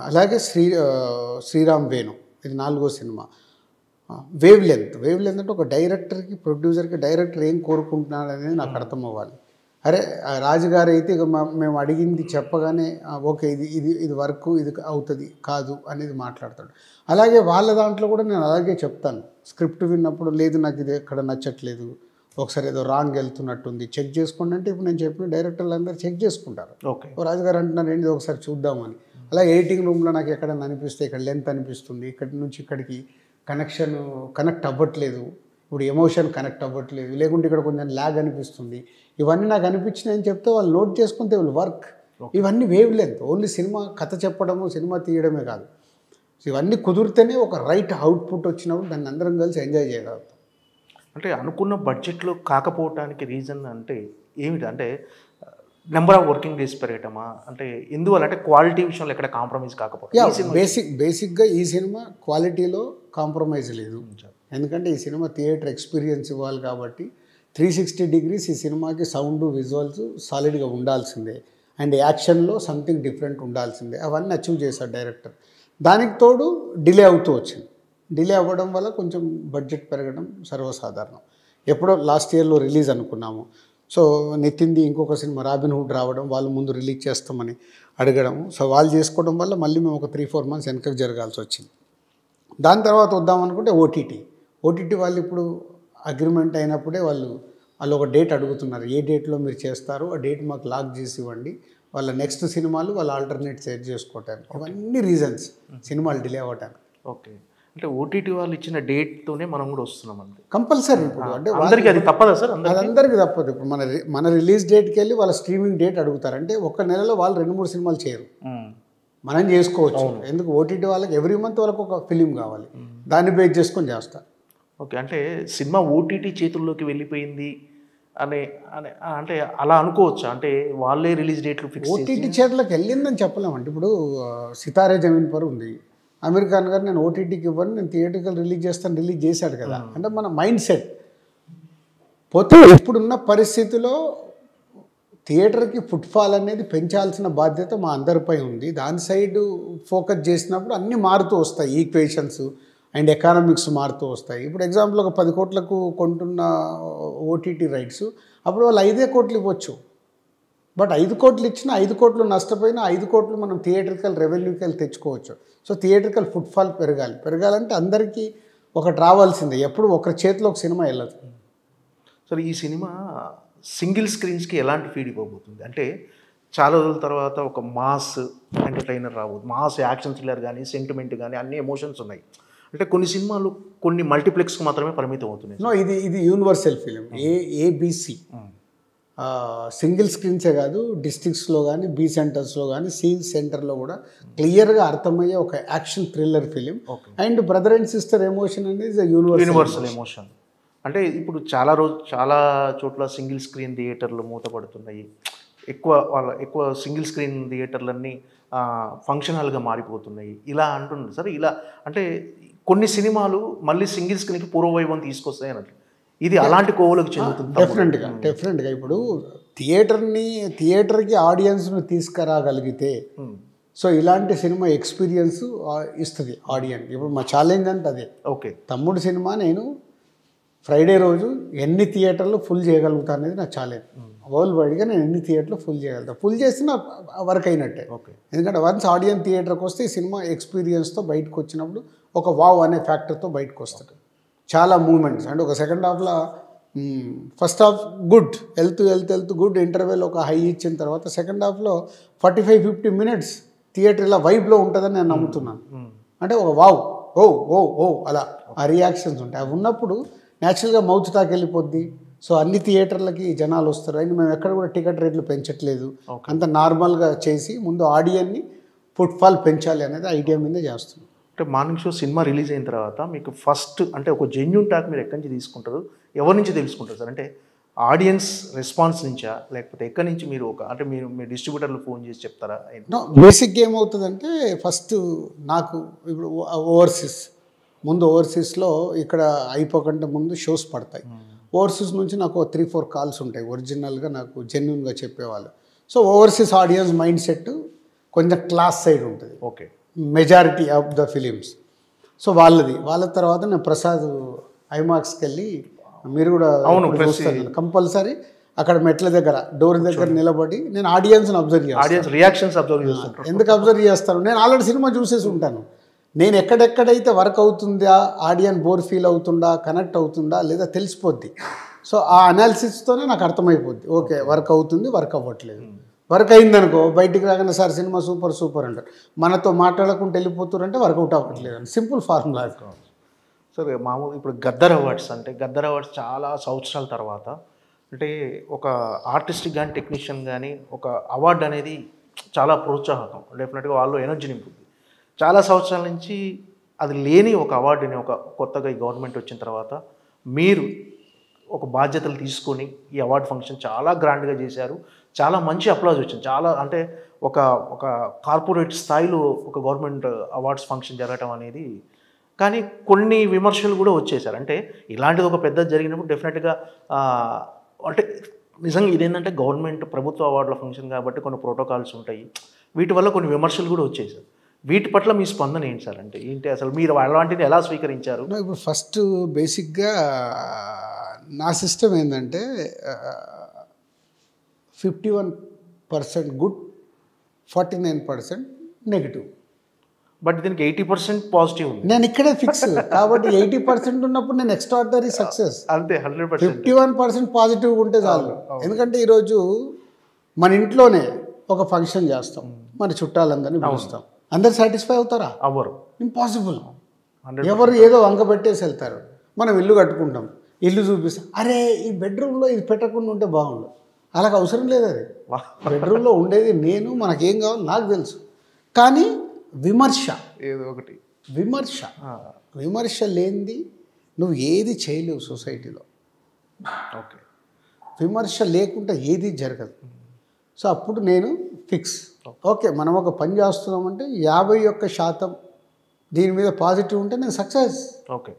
S3: అలాగే శ్రీరామ్ వేణు ఇది 4వ సినిమా. వేవ్ లెంత్ అంటే ఒక డైరెక్టర్కి ప్రొడ్యూసర్కి డైరెక్టర్ ఏం కోరుకుంటున్నాడు అనేది నాకు అర్థం అవ్వాలి. అరే రాజుగారు అయితే ఇక మేము అడిగింది చెప్పగానే ఓకే ఇది వర్క్ ఇది అవుతుంది కాదు అనేది మాట్లాడతాడు. అలాగే వాళ్ళ దాంట్లో కూడా నేను అలాగే చెప్తాను, స్క్రిప్ట్ విన్నప్పుడు లేదు నాకు ఇది ఎక్కడ నచ్చట్లేదు, ఒకసారి ఏదో రాంగ్ వెళ్తున్నట్టుంది, చెక్ చేసుకోండి అంటే ఇప్పుడు నేను చెప్పిన డైరెక్టర్లు అందరూ చెక్ చేసుకుంటారు. రాజుగారు అంటున్నారు ఏంటి ఒకసారి చూద్దామని. అలాగే ఎడిటింగ్ రూమ్లో నాకు ఎక్కడైనా అనిపిస్తే ఇక్కడ లెంత్ అనిపిస్తుంది, ఇక్కడి నుంచి ఇక్కడికి కనెక్ట్ అవ్వట్లేదు, ఇప్పుడు ఎమోషన్ కనెక్ట్ అవ్వట్లేదు, లేకుంటే ఇక్కడ కొంచెం ల్యాగ్ అనిపిస్తుంది, ఇవన్నీ నాకు అనిపించినాయని చెప్తే వాళ్ళు నోట్ చేసుకుంటే వాళ్ళు వర్క్. ఇవన్నీ వేవ్ లెంత్. ఓన్లీ సినిమా కథ చెప్పడము, సినిమా తీయడమే కాదు, ఇవన్నీ కుదిరితేనే ఒక రైట్ అవుట్పుట్ వచ్చినప్పుడు దాన్ని అందరం కలిసి ఎంజాయ్ చేయగలుగుతాం.
S2: అంటే అనుకున్న బడ్జెట్లో కాకపోవడానికి రీజన్ అంటే ఏమిటి? అంటే నెంబర్ ఆఫ్ వర్కింగ్ డేస్ పెరగటమా? అంటే ఎందువల్ల? అంటే క్వాలిటీ విషయంలో ఎక్కడ కాంప్రమైజ్ కాకపోతే?
S3: బేసిక్గా ఈ సినిమా క్వాలిటీలో కాంప్రమైజ్ లేదు. ఎందుకంటే ఈ సినిమా థియేటర్ ఎక్స్పీరియన్స్ ఇవ్వాలి కాబట్టి 360 degrees ఈ సినిమాకి సౌండ్ విజువల్స్ సాలిడ్గా ఉండాల్సిందే, అండ్ యాక్షన్లో సంథింగ్ డిఫరెంట్ ఉండాల్సిందే. అవన్నీ అచీవ్ చేశాడు డైరెక్టర్. దానికి తోడు డిలే అవుతూ వచ్చింది. డిలే అవ్వడం వల్ల కొంచెం బడ్జెట్ పెరగడం సర్వసాధారణం. ఎప్పుడో లాస్ట్ ఇయర్లో రిలీజ్ అనుకున్నాము. సో నితిన్ది ఇంకొక సినిమా రాబిన్ హుడ్ రావడం, వాళ్ళు ముందు రిలీజ్ చేస్తామని అడగడం, సో వాళ్ళు చేసుకోవడం వల్ల మళ్ళీ మేము ఒక 3-4 months వెనకకి జరగాల్సి వచ్చింది. దాని తర్వాత వద్దామనుకుంటే ఓటీటీ వాళ్ళు ఇప్పుడు అగ్రిమెంట్ అయినప్పుడే వాళ్ళు ఒక డేట్ అడుగుతున్నారు. ఏ డేట్లో మీరు చేస్తారు, ఆ డేట్ మాకు లాక్ చేసి ఇవ్వండి, వాళ్ళ నెక్స్ట్ సినిమాలు వాళ్ళు ఆల్టర్నేట్ సెట్ చేసుకోవటానికి. అవన్నీ రీజన్స్ సినిమాలు డిలే అవ్వటానికి.
S2: ఓకే, అంటే ఓటీటీ వాళ్ళు ఇచ్చిన డేట్తోనే మనం కూడా వస్తున్నాం అంతే
S3: కంపల్సరీ. ఇప్పుడు అంటే
S2: అందరికీ అది తప్పదా సార్?
S3: అది అందరికీ తప్పదు. ఇప్పుడు మన రిలీజ్ డేట్కి వెళ్ళి వాళ్ళ స్ట్రీమింగ్ డేట్ అడుగుతారు. అంటే ఒక నెలలో వాళ్ళు 2-3 సినిమాలు చేయరు, మనం చేసుకోవచ్చు. ఎందుకు ఓటీటీ వాళ్ళకి ఎవ్రీ మంత్ వాళ్ళకి ఒక ఫిలిం కావాలి, దాన్ని బేస్ చేసుకొని చేస్తారు.
S2: ఓకే, అంటే సినిమా ఓటీటీ చేతుల్లోకి వెళ్ళిపోయింది అనే అంటే అలా అనుకోవచ్చా? అంటే వాళ్ళే రిలీజ్ డేట్లు ఫిక్స్
S3: ఓటీటీ చేతులకు వెళ్ళిందని చెప్పలేమంటే ఇప్పుడు సితారే జమీన్ పర్ ఉంది, అమీర్ ఖాన్ గారు నేను ఓటీటీకి ఇవ్వను, నేను థియేటర్కి రిలీజ్ చేశాడు కదా. అంటే మన మైండ్ సెట్ పోతే ఇప్పుడున్న పరిస్థితిలో థియేటర్కి ఫుట్ఫాల్ అనేది పెంచాల్సిన బాధ్యత మా అందరిపై ఉంది. దాని సైడ్ ఫోకస్ చేసినప్పుడు అన్నీ మారుతూ వస్తాయి, ఈక్వేషన్స్ అండ్ ఎకానమిక్స్ మారుతూ వస్తాయి. ఇప్పుడు ఎగ్జాంపుల్ ఒక 10 కోట్లకు కొంటున్న ఓటీటీ రైట్స్, అప్పుడు వాళ్ళు 5 కోట్లు ఇవ్వచ్చు. బట్ 5 కోట్లు ఇచ్చినా 5 కోట్లు నష్టపోయినా 5 కోట్లు మనం థియేటర్కల్ రెవెన్యూకి తెచ్చుకోవచ్చు. సో థియేటర్కల్ ఫుట్ఫాల్ పెరగాలంటే అందరికీ ఒకటి రావాల్సిందే, ఎప్పుడు ఒకరి చేతిలో ఒక సినిమా వెళ్ళదు.
S2: సరే, ఈ సినిమా సింగిల్ స్క్రీన్స్కి ఎలాంటి ఫీడ్ ఇవ్వబోతుంది? అంటే చాలా రోజుల తర్వాత ఒక మాస్ ఎంటర్టైనర్ రాబోతుంది, మాస్ యాక్షన్ థ్రిల్లర్ కానీ సెంటిమెంట్ కానీ అన్ని ఎమోషన్స్ ఉన్నాయి. అంటే కొన్ని సినిమాలు కొన్ని మల్టీప్లెక్స్కి మాత్రమే పరిమితం అవుతున్నాయి.
S3: నో, ఇది యూనివర్సల్ ఫిలిం. ఏబిసి సింగిల్ స్క్రీన్సే కాదు, డిస్ట్రిక్ట్స్లో కానీ, బి సెంటర్స్లో కానీ, సి సెంటర్లో కూడా క్లియర్గా అర్థమయ్యే ఒక action thriller film. And brother and sister emotion అనేది
S2: యూనివర్సల్ ఎమోషన్. అంటే ఇప్పుడు చాలా చోట్ల సింగిల్ స్క్రీన్ థియేటర్లు మూతపడుతున్నాయి. ఎక్కువ సింగిల్ స్క్రీన్ థియేటర్లన్నీ ఫంక్షన్ హాల్గా మారిపోతున్నాయి. ఇలా అంటున్నారు సార్. ఇలా అంటే కొన్ని సినిమాలు మళ్ళీ సింగిల్ స్క్రీన్కి పూర్వవైభవం తీసుకొస్తాయి అన్నట్లు. ఇది అలాంటి కోవలకు చెందుతుంది.
S3: డెఫినెట్గా ఇప్పుడు థియేటర్కి ఆడియన్స్ను తీసుకురాగలిగితే సో ఇలాంటి సినిమా ఎక్స్పీరియన్స్ ఇస్తుంది ఆడియన్స్. ఇప్పుడు మా ఛాలెంజ్ అంటే అదే.
S2: ఓకే,
S3: తమ్ముడు సినిమా నేను ఫ్రైడే రోజు ఎన్ని థియేటర్లు ఫుల్ చేయగలుగుతా అనేది నా ఛాలెంజ్. వరల్డ్ వైడ్గా నేను ఎన్ని థియేటర్లు ఫుల్ చేయగలుగుతా, ఫుల్ చేస్తే నా వర్క్ అయినట్టే.
S2: ఓకే,
S3: ఎందుకంటే వన్స్ ఆడియన్స్ థియేటర్కి వస్తే ఈ సినిమా ఎక్స్పీరియన్స్తో బయటకు వచ్చినప్పుడు ఒక వావ్ అనే ఫ్యాక్టర్తో బయటకు వస్తుంది. చాలా మూమెంట్స్ అంటే ఒక సెకండ్ హాఫ్లో ఫస్ట్ హాఫ్ గుడ్, వెళ్తూ గుడ్, ఇంటర్వెల్ ఒక హై ఇచ్చిన తర్వాత సెకండ్ హాఫ్లో 45-50 minutes థియేటర్ ఇలా వైబ్లో ఉంటుందని నేను నమ్ముతున్నాను. అంటే ఒక వావ్, ఓ ఓ ఓ అలా ఆ రియాక్షన్స్ ఉంటాయి. అవి ఉన్నప్పుడు న్యాచురల్గా మౌత్ టాక్ వెళ్ళిపోద్ది. సో అన్ని థియేటర్లకి జనాలు వస్తారు. అండ్ మేము ఎక్కడ కూడా టికెట్ రేట్లు పెంచట్లేదు, అంత నార్మల్గా చేసి ముందు ఆడియన్ని ఫుట్ఫాల్ పెంచాలి అనేది ఐడియా మీద చేస్తున్నాం.
S2: అంటే మార్నింగ్ షో సినిమా రిలీజ్ అయిన తర్వాత మీకు ఫస్ట్ అంటే ఒక జెన్యూన్ టాక్ మీరు ఎక్కడి నుంచి తీసుకుంటారు, ఎవరి నుంచి తెలుసుకుంటారు సార్? అంటే ఆడియన్స్ రెస్పాన్స్ నుంచా, లేకపోతే ఎక్కడి నుంచి మీరు అంటే మీరు మీ డిస్ట్రిబ్యూటర్లు ఫోన్ చేసి చెప్తారా?
S3: బేసిక్గా ఏమవుతుందంటే ఫస్ట్ నాకు ఇప్పుడు ఓవర్సీస్లో ఇక్కడ అయిపోకంటే ముందు షోస్ పడతాయి. ఓవర్సీస్ నుంచి నాకు 3-4 calls ఉంటాయి ఒరిజినల్గా నాకు జెన్యూన్గా చెప్పేవాళ్ళు. So overseas audience mind set కొంచెం క్లాస్ సైడ్ ఉంటుంది.
S2: Okay,
S3: majority of the films. So వాళ్ళ తర్వాత నేను ప్రసాద్ ఐమాక్స్కి వెళ్ళి, మీరు కూడా కంపల్సరీ అక్కడ మెట్ల దగ్గర డోర్ దగ్గర నిలబడి నేను ఆడియన్స్ని అబ్జర్వ్ చేస్తాను. ఎందుకు అబ్జర్వ్ చేస్తాను? నేను ఆల్రెడీ సినిమా చూసేసి ఉంటాను. నేను ఎక్కడెక్కడైతే వర్క్ అవుతుందా, ఆడియన్స్ బోర్ ఫీల్ అవుతుందా, కనెక్ట్ అవుతుందా లేదా తెలిసిపోద్ది. సో ఆ అనాలిసిస్తోనే నాకు అర్థమైపోద్ది, ఓకే వర్క్ అవుతుంది, వర్క్ అవ్వట్లేదు. వర్క్ అయిందనుకో బయటికి రాగానే సార్ సినిమా సూపర్ అంటారు. మనతో మాట్లాడకుండా వెళ్ళిపోతారంటే వర్కౌట్ అవ్వట్లేదు అని సింపుల్ ఫార్ములా.
S2: సార్ మామూలు ఇప్పుడు గద్దర్ అవార్డ్స్ చాలా సంవత్సరాల తర్వాత అంటే ఒక ఆర్టిస్ట్కి కానీ టెక్నీషియన్ కానీ ఒక అవార్డు అనేది చాలా ప్రోత్సాహకం. డెఫినెట్గా వాళ్ళు ఎనర్జీ నింపుతుంది. చాలా సంవత్సరాల నుంచి అది లేని ఒక అవార్డుని ఒక కొత్తగా ఈ గవర్నమెంట్ వచ్చిన తర్వాత మీరు ఒక బాధ్యతలు తీసుకొని ఈ అవార్డు ఫంక్షన్ చాలా గ్రాండ్గా చేశారు. చాలా మంచి అప్లాజ్ వచ్చింది. చాలా అంటే ఒక కార్పొరేట్ స్థాయిలో ఒక గవర్నమెంట్ అవార్డ్స్ ఫంక్షన్ జరగటం అనేది కానీ కొన్ని విమర్శలు కూడా వచ్చేసారు. అంటే ఇలాంటిది ఒక పెద్ద జరిగినప్పుడు డెఫినెట్గా అంటే నిజంగా ఇదేంటంటే గవర్నమెంట్ ప్రభుత్వ అవార్డుల ఫంక్షన్ కాబట్టి కొన్ని ప్రోటోకాల్స్ ఉంటాయి, వీటి వల్ల కొన్ని విమర్శలు కూడా వచ్చేసారు. వీటి పట్ల మీ స్పందన ఏంటి సార్? అంటే ఏంటి అసలు మీరు అలాంటిని ఎలా స్వీకరించారు?
S3: ఇప్పుడు ఫస్ట్ బేసిక్గా నా సిస్టమ్ ఏంటంటే 51% గుడ్, 49% నెగిటివ్.
S2: బట్ దీనికి 80% పాజిటివ్ ఉంది.
S3: నేను ఇక్కడే ఫిక్స్ కాబట్టి 80% ఉన్నప్పుడు నేను ఎక్స్ట్రాడినరీ సక్సెస్.
S2: అంతే 100%.
S3: 51% పాజిటివ్ ఉంటే చాలు. ఎందుకంటే ఈరోజు మన ఇంట్లోనే ఒక ఫంక్షన్ చేస్తాం, మన చుట్టాలందరినీ పిలుస్తాం, అందరు సాటిస్ఫై అవుతారా?
S2: అవ్వరు.
S3: ఇంపాసిబుల్. ఎవరు ఏదో వంక పెట్టేసి వెళ్తారు. మనం ఇల్లు కట్టుకుంటాం, ఇల్లు చూపిస్తాం, అరే ఈ బెడ్రూమ్లో ఇది పెట్టకుండా ఉంటే బాగుండు. అలాగ అవసరం లేదు. అది బెడ్రూమ్లో ఉండేది నేను, మనకేం కావాలో నాకు తెలుసు. కానీ విమర్శ
S2: ఏదో ఒకటి
S3: విమర్శ లేనిది నువ్వు ఏది చేయలేవు సొసైటీలో.
S2: ఓకే,
S3: విమర్శ లేకుండా ఏది జరగదు. సో అప్పుడు నేను ఫిక్స్, ఓకే మనం ఒక పని చేస్తున్నామంటే 51% దీని మీద పాజిటివ్ ఉంటే నేను సక్సెస్.
S2: ఓకే,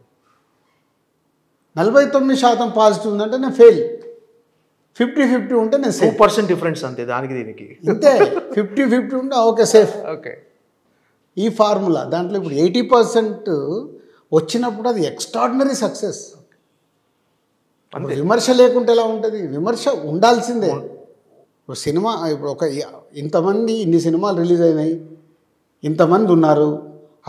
S3: 49% పాజిటివ్ ఉందంటే నేను ఫెయిల్. 50-50 ఉంటే నేను సేఫ్.
S2: 2% డిఫరెన్స్ అంతే దానికి దీనికి.
S3: అంతే 50-50 ఉంటే ఓకే సేఫ్.
S2: ఓకే,
S3: ఈ ఫార్ములా దాంట్లో ఇప్పుడు 80% వచ్చినప్పుడు అది ఎక్స్ట్రాడినరీ సక్సెస్. విమర్శ లేకుంటే ఎలా ఉంటుంది? విమర్శ ఉండాల్సిందే. ఇప్పుడు సినిమా ఇప్పుడు ఇంతమంది ఇన్ని సినిమాలు రిలీజ్ అయినాయి, ఇంతమంది ఉన్నారు,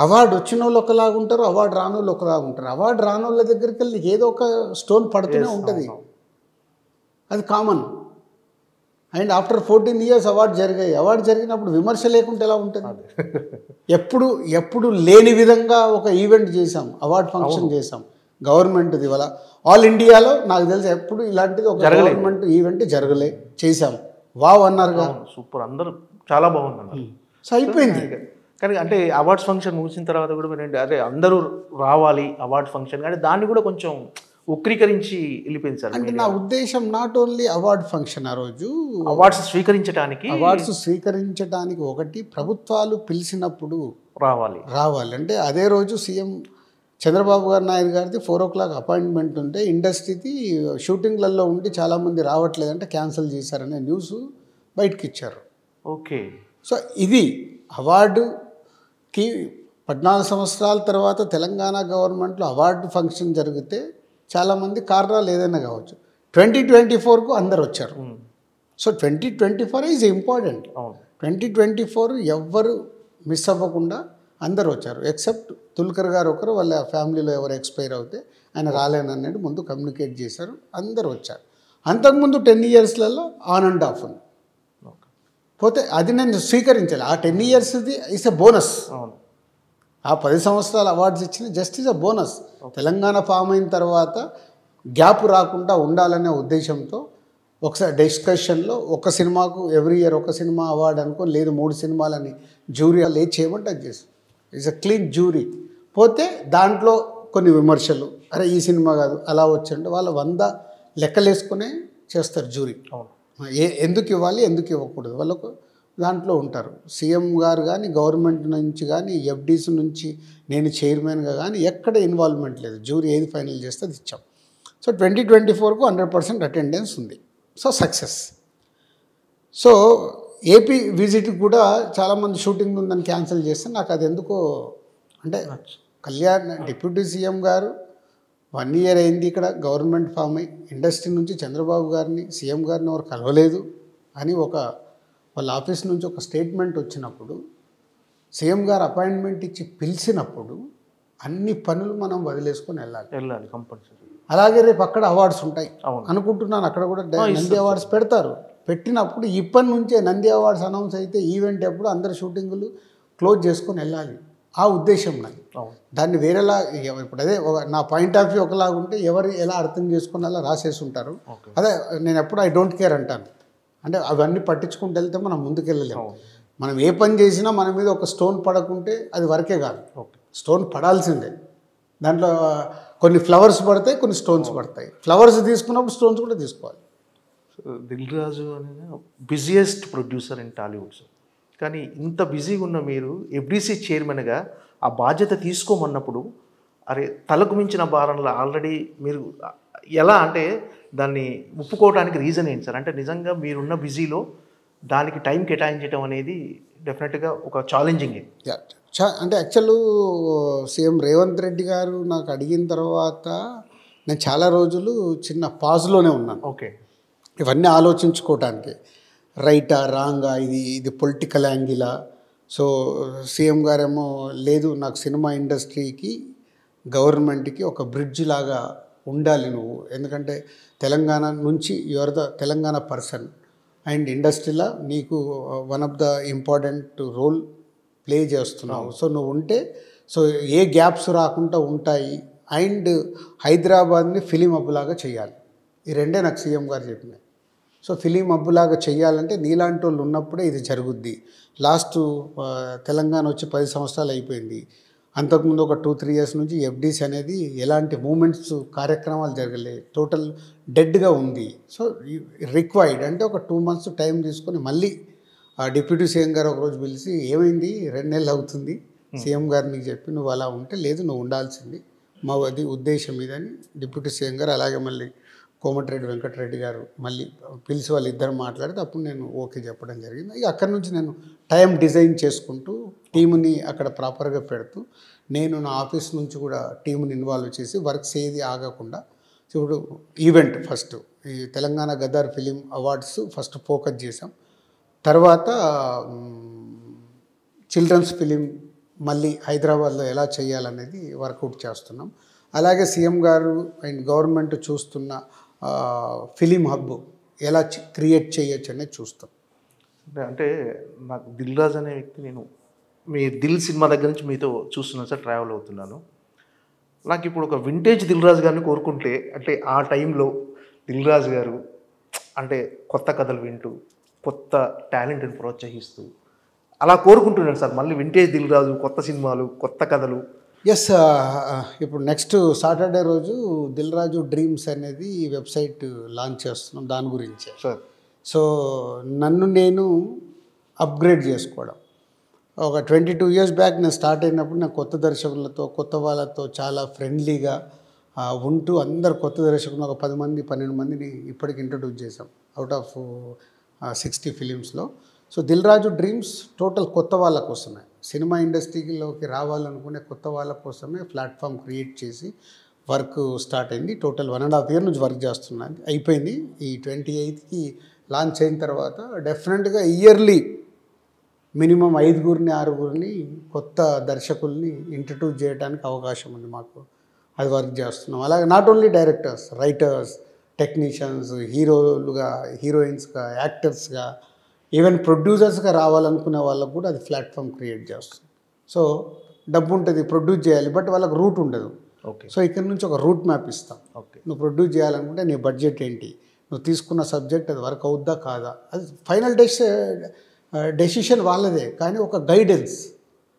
S3: అవార్డు వచ్చిన వాళ్ళు ఒకలాగా ఉంటారు, అవార్డు రాని వాళ్ళు ఒకలాగా ఉంటారు. అవార్డు రాని వాళ్ళ దగ్గరికి వెళ్ళి ఏదో ఒక స్టోన్ పడుతూనే ఉంటుంది, అది common. And after 14 years award జరిగాయి. అవార్డు జరిగినప్పుడు విమర్శ లేకుంటే ఎలా ఉంటుంది? ఎప్పుడు లేని విధంగా ఒక ఈవెంట్ చేసాం, అవార్డు ఫంక్షన్ చేసాం గవర్నమెంట్ది. ఇవాళ ఆల్ ఇండియాలో నాకు తెలిసి ఎప్పుడు ఇలాంటిది ఒక గవర్నమెంట్ ఈవెంట్ జరగలే, చేసాం. వావ్ అన్నారుగా,
S2: సూపర్, అందరూ చాలా బాగుంది అన్నారు.
S3: సో అయిపోయింది.
S2: కానీ అంటే అవార్డ్స్ ఫంక్షన్ ముగిసిన తర్వాత కూడా మీరు అదే అందరూ రావాలి అవార్డ్ ఫంక్షన్, కానీ దాన్ని కూడా కొంచెం వక్రీకరించి వెళ్ళిపోయింది.
S3: అంటే నా ఉద్దేశం నాట్ ఓన్లీ అవార్డ్ ఫంక్షన్, ఆ రోజు
S2: అవార్డ్స్ స్వీకరించడానికి ఒకటి ప్రభుత్వాలు పిలిచినప్పుడు రావాలి. అంటే అదే రోజు సీఎం చంద్రబాబు నాయుడు గారిది 4 o'clock అపాయింట్మెంట్ ఉంటే ఇండస్ట్రీది షూటింగ్లలో ఉండి చాలామంది రావట్లేదంటే క్యాన్సిల్ చేశారనే న్యూస్ బయటకి ఇచ్చారు. ఓకే,
S3: సో ఇది అవార్డుకి 14 సంవత్సరాల తర్వాత తెలంగాణ గవర్నమెంట్లో అవార్డు ఫంక్షన్ జరిగితే చాలామంది కారణాలు ఏదైనా కావచ్చు. 2024కు అందరు వచ్చారు. So 2024 is important. 2024 ఎవ్వరు మిస్ అవ్వకుండా అందరు వచ్చారు. ఎక్సెప్ట్ తుల్కర్ గారు ఒకరు, వాళ్ళ ఫ్యామిలీలో ఎవరు ఎక్స్పైర్ అవుతే ఆయన రాలేనన్నాడు, ముందు కమ్యూనికేట్ చేశారు, అందరు వచ్చారు. అంతకుముందు 10 yearsలలో ఆన్ అండ్ ఆఫ్ ఉంది. పోతే అది నేను స్వీకరించాలి. ఆ 10 yearsది ఇస్ ఎ బోనస్. ఆ 10 సంవత్సరాల అవార్డ్స్ ఇచ్చిన just is a bonus. Telangana form అయిన తర్వాత గ్యాప్ రాకుండా ఉండాలనే ఉద్దేశంతో ఒకసారి డిస్కషన్లో ఒక సినిమాకు ఎవ్రీ ఇయర్ ఒక సినిమా అవార్డు అనుకో, లేదు 3 సినిమాలని జ్యూరీ లేట్ చేయమంటే అది చేసి ఇట్స్ అ క్లీన్ జ్యూరీ. పోతే దాంట్లో కొన్ని విమర్శలు, అరే ఈ సినిమా కాదు అలా వచ్చింటే వాళ్ళు 100 లెక్కలేసుకునే చేస్తారు జ్యూరీ. ఎందుకు ఇవ్వాలి ఎందుకు ఇవ్వకూడదు వాళ్ళకు దాంట్లో ఉంటారు. సీఎం గారు కానీ గవర్నమెంట్ నుంచి కానీ ఎఫ్డీస్ నుంచి నేను చైర్మన్గా కానీ ఎక్కడ ఇన్వాల్వ్మెంట్ లేదు. జ్యూరీ ఏది ఫైనల్ చేస్తే అది ఇచ్చాం. సో 2024కు 100% అటెండెన్స్ ఉంది. So success. So AP visit కూడా చాలామంది షూటింగ్ ఉందని క్యాన్సిల్ చేస్తే నాకు అది ఎందుకో అంటే కళ్యాణ్ డిప్యూటీ సీఎం గారు 1 year అయింది ఇక్కడ గవర్నమెంట్ ఫామ్ అయ్యి, ఇండస్ట్రీ నుంచి చంద్రబాబు గారిని సీఎం గారిని ఎవరు కలవలేదు అని వాళ్ళ ఆఫీస్ నుంచి ఒక స్టేట్మెంట్ వచ్చినప్పుడు, సీఎం గారు అపాయింట్మెంట్ ఇచ్చి పిలిచినప్పుడు అన్ని పనులు మనం వదిలేసుకొని వెళ్ళాలి
S2: కంపల్సరీ.
S3: అలాగే రేపు అక్కడ అవార్డ్స్ ఉంటాయి అనుకుంటున్నాను, అక్కడ కూడా నంది అవార్డ్స్ పెడతారు. పెట్టినప్పుడు ఇప్పటి నుంచే నంది అవార్డ్స్ అనౌన్స్ అయితే ఈవెంట్ ఎప్పుడు అందరు షూటింగులు క్లోజ్ చేసుకొని వెళ్ళాలి. ఆ ఉద్దేశం నాకు. దాన్ని వేరేలా ఇప్పుడు అదే నా పాయింట్ ఆఫ్ వ్యూ ఒకలాగా ఉంటే ఎవరు ఎలా అర్థం చేసుకుని అలా రాసేసి ఉంటారు. అదే నేను ఎప్పుడు ఐ డోంట్ కేర్ అంటాను. అంటే అవన్నీ పట్టించుకుంటూ వెళ్తే మనం ముందుకు వెళ్ళలేము. మనం ఏ పని చేసినా మన మీద ఒక స్టోన్ పడకుంటే అది వరకే కాదు, స్టోన్ పడాల్సిందే. దాంట్లో కొన్ని ఫ్లవర్స్ పడతాయి, కొన్ని స్టోన్స్ పడతాయి. ఫ్లవర్స్ తీసుకున్నప్పుడు స్టోన్స్ కూడా తీసుకోవాలి.
S2: దిల్ రాజు అనేది busiest producer in Tollywood sir. కానీ ఇంత బిజీగా ఉన్న మీరు ఎఫ్డీసీ చైర్మన్గా ఆ బాధ్యత తీసుకోమన్నప్పుడు అరే తలకు మించిన భారంలో ఆల్రెడీ మీరు ఎలా అంటే దాన్ని ఒప్పుకోవడానికి రీజన్ ఏంటి సార్? అంటే నిజంగా మీరున్న బిజీలో దానికి టైం కేటాయించడం అనేది డెఫినెట్గా ఒక ఛాలెంజింగ్.
S3: అంటే యాక్చువల్ సీఎం రేవంత్ రెడ్డి గారు నాకు అడిగిన తర్వాత నేను చాలా రోజులు చిన్న పాజ్లోనే ఉన్నాను.
S2: ఓకే,
S3: ఇవన్నీ ఆలోచించుకోవటానికి రైటా రాంగా, ఇది పొలిటికల్ యాంగిలా. సో సీఎం గారేమో లేదు, నాకు సినిమా ఇండస్ట్రీకి గవర్నమెంట్కి ఒక బ్రిడ్జ్ లాగా ఉండాలి నువ్వు, ఎందుకంటే తెలంగాణ నుంచి your the Telangana person and ఇండస్ట్రీలో నీకు one of the important role play చేస్తున్నావు. సో నువ్వు ఉంటే సో ఏ గ్యాప్స్ రాకుండా ఉంటాయి. అండ్ హైదరాబాద్ని ఫిలిం హబ్లాగా చేయాలి. ఈ రెండే నాకు సీఎం గారు చెప్పినాయి. సో ఫిలిం హబ్లాగా చేయాలంటే నీలాంటి వాళ్ళు ఉన్నప్పుడే ఇది జరుగుద్ది. లాస్ట్ తెలంగాణ వచ్చి 10 సంవత్సరాలు అయిపోయింది. అంతకుముందు ఒక 2-3 ఇయర్స్ నుంచి ఎఫ్డీసీ అనేది ఎలాంటి మూమెంట్స్ కార్యక్రమాలు జరగలేదు, టోటల్ డెడ్గా ఉంది. సో రిక్వైర్డ్ అంటే ఒక 2 months టైం తీసుకొని మళ్ళీ డిప్యూటీ సీఎం గారు ఒకరోజు పిలిచి ఏమైంది 2 నెలలు అవుతుంది సీఎం గారిని చెప్పి నువ్వు అలా ఉంటే, లేదు నువ్వు ఉండాల్సింది మా అది ఉద్దేశం ఇదని డిప్యూటీ సీఎం గారు, అలాగే మళ్ళీ కోమటిరెడ్డి వెంకటరెడ్డి గారు మళ్ళీ పిలిచి వాళ్ళు ఇద్దరు మాట్లాడితే అప్పుడు నేను ఓకే చెప్పడం జరిగింది. ఇక అక్కడి నుంచి నేను టైం డిజైన్ చేసుకుంటూ టీముని అక్కడ ప్రాపర్గా పెడుతూ నేను నా ఆఫీస్ నుంచి కూడా టీముని ఇన్వాల్వ్ చేసి వర్క్స్ ఏది ఆగకుండా ఇప్పుడు ఈవెంట్ ఫస్ట్ ఈ Telangana Gaddar film awards first focus చేసాం. తర్వాత చిల్డ్రన్స్ ఫిలిం మళ్ళీ హైదరాబాద్లో ఎలా చేయాలనేది వర్కౌట్ చేస్తున్నాం. అలాగే సీఎం గారు అండ్ గవర్నమెంట్ చూస్తున్న ఫిలిం హబ్ ఎలా క్రియేట్ చేయొచ్చు అనేది చూస్తాం.
S2: అంటే నాకు దిల్ రాజు అనే వ్యక్తి, నేను మీ దిల్ సినిమా దగ్గర నుంచి మీతో చూస్తున్నాను సార్, ట్రావెల్ అవుతున్నాను. నాకు ఇప్పుడు ఒక వింటేజ్ దిల్ రాజు గారిని కోరుకుంటే, అంటే ఆ టైంలో దిల్ రాజు గారు అంటే కొత్త కథలు వింటూ కొత్త టాలెంట్ని ప్రోత్సహిస్తూ అలా కోరుకుంటున్నాను సార్. మళ్ళీ వింటేజ్ దిల్ రాజు, కొత్త సినిమాలు, కొత్త కథలు.
S3: ఎస్, ఇప్పుడు నెక్స్ట్ సాటర్డే రోజు దిల్ రాజు డ్రీమ్స్ అనేది వెబ్సైట్ లాంచ్ చేస్తున్నాం, దాని గురించే
S2: సార్.
S3: సో నన్ను నేను అప్గ్రేడ్ చేసుకోవడం. ఒక 22 years బ్యాక్ నేను స్టార్ట్ అయినప్పుడు నేను కొత్త దర్శకులతో కొత్త వాళ్ళతో చాలా ఫ్రెండ్లీగా ఉంటూ అందరు కొత్త దర్శకులు ఒక 10 మంది 12 మందిని ఇప్పటికి ఇంట్రడ్యూస్ చేసాం అవుట్ ఆఫ్ 60 ఫిలిమ్స్లో. So Dil Raju dreams total కొత్త వాళ్ళ కోసమే, సినిమా ఇండస్ట్రీలోకి రావాలనుకునే కొత్త వాళ్ళ కోసమే ప్లాట్ఫామ్ క్రియేట్ చేసి వర్క్ స్టార్ట్ అయింది. టోటల్ 1.5 year నుంచి వర్క్ చేస్తున్నాను, అయిపోయింది. ఈ 28th లాంచ్ అయిన తర్వాత డెఫినెట్గా ఇయర్లీ మినిమం 5-6 కొత్త దర్శకుల్ని ఇంట్రడ్యూస్ చేయడానికి అవకాశం ఉంది మాకు, అది వర్క్ చేస్తున్నాం. అలాగే not only directors, writers, technicians, హీరోలుగా, హీరోయిన్స్గా, యాక్టర్స్గా, ఈవెన్ ప్రొడ్యూసర్స్గా రావాలనుకునే వాళ్ళకు కూడా అది ప్లాట్ఫామ్ క్రియేట్ చేస్తుంది. సో డబ్బు ఉంటుంది, ప్రొడ్యూస్ చేయాలి, బట్ వాళ్ళకి రూట్ ఉండదు.
S2: ఓకే.
S3: సో ఇక్కడ నుంచి ఒక రూట్ మ్యాప్ ఇస్తాం.
S2: ఓకే,
S3: నువ్వు ప్రొడ్యూస్ చేయాలనుకుంటే నీ బడ్జెట్ ఏంటి, నువ్వు తీసుకున్న సబ్జెక్ట్ అది వర్క్ అవుద్దా కాదా, అది ఫైనల్ డెసిషన్ వాళ్ళదే, కానీ ఒక గైడెన్స్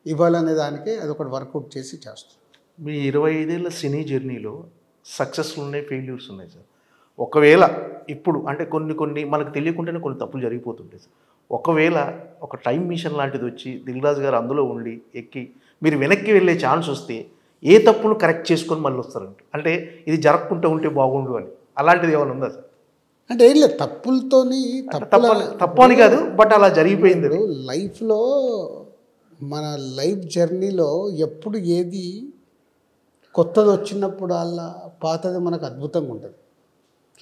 S3: ఇవ్వాలనే దానికే అది ఒకటి వర్కౌట్ చేసి చేస్తాం.
S2: మీ 25 ఏళ్ల సినీ జర్నీలో సక్సెస్లు ఉన్నాయి, ఫెయిల్యూర్స్ ఉన్నాయి సార్. ఒకవేళ ఇప్పుడు అంటే కొన్ని మనకు తెలియకుండానే కొన్ని తప్పులు జరిగిపోతుంటాయి సార్. ఒకవేళ ఒక టైం మిషన్ లాంటిది వచ్చి దిల్ రాజు గారు అందులో ఉండి ఎక్కి మీరు వెనక్కి వెళ్ళే ఛాన్స్ వస్తే ఏ తప్పులు కరెక్ట్ చేసుకొని మళ్ళీ వస్తారంట, అంటే ఇది జరగకుండా ఉంటే బాగుండు అని, అలాంటిది ఏమైనా ఉందా సార్?
S3: అంటే ఏం లేదు, తప్పులతోని
S2: తప్పు అని కాదు, బట్ అలా జరిగిపోయింది.
S3: లైఫ్లో మన లైఫ్ జర్నీలో ఎప్పుడు ఏది కొత్తది వచ్చినప్పుడు అలా పాతది మనకు అద్భుతంగా ఉంటుంది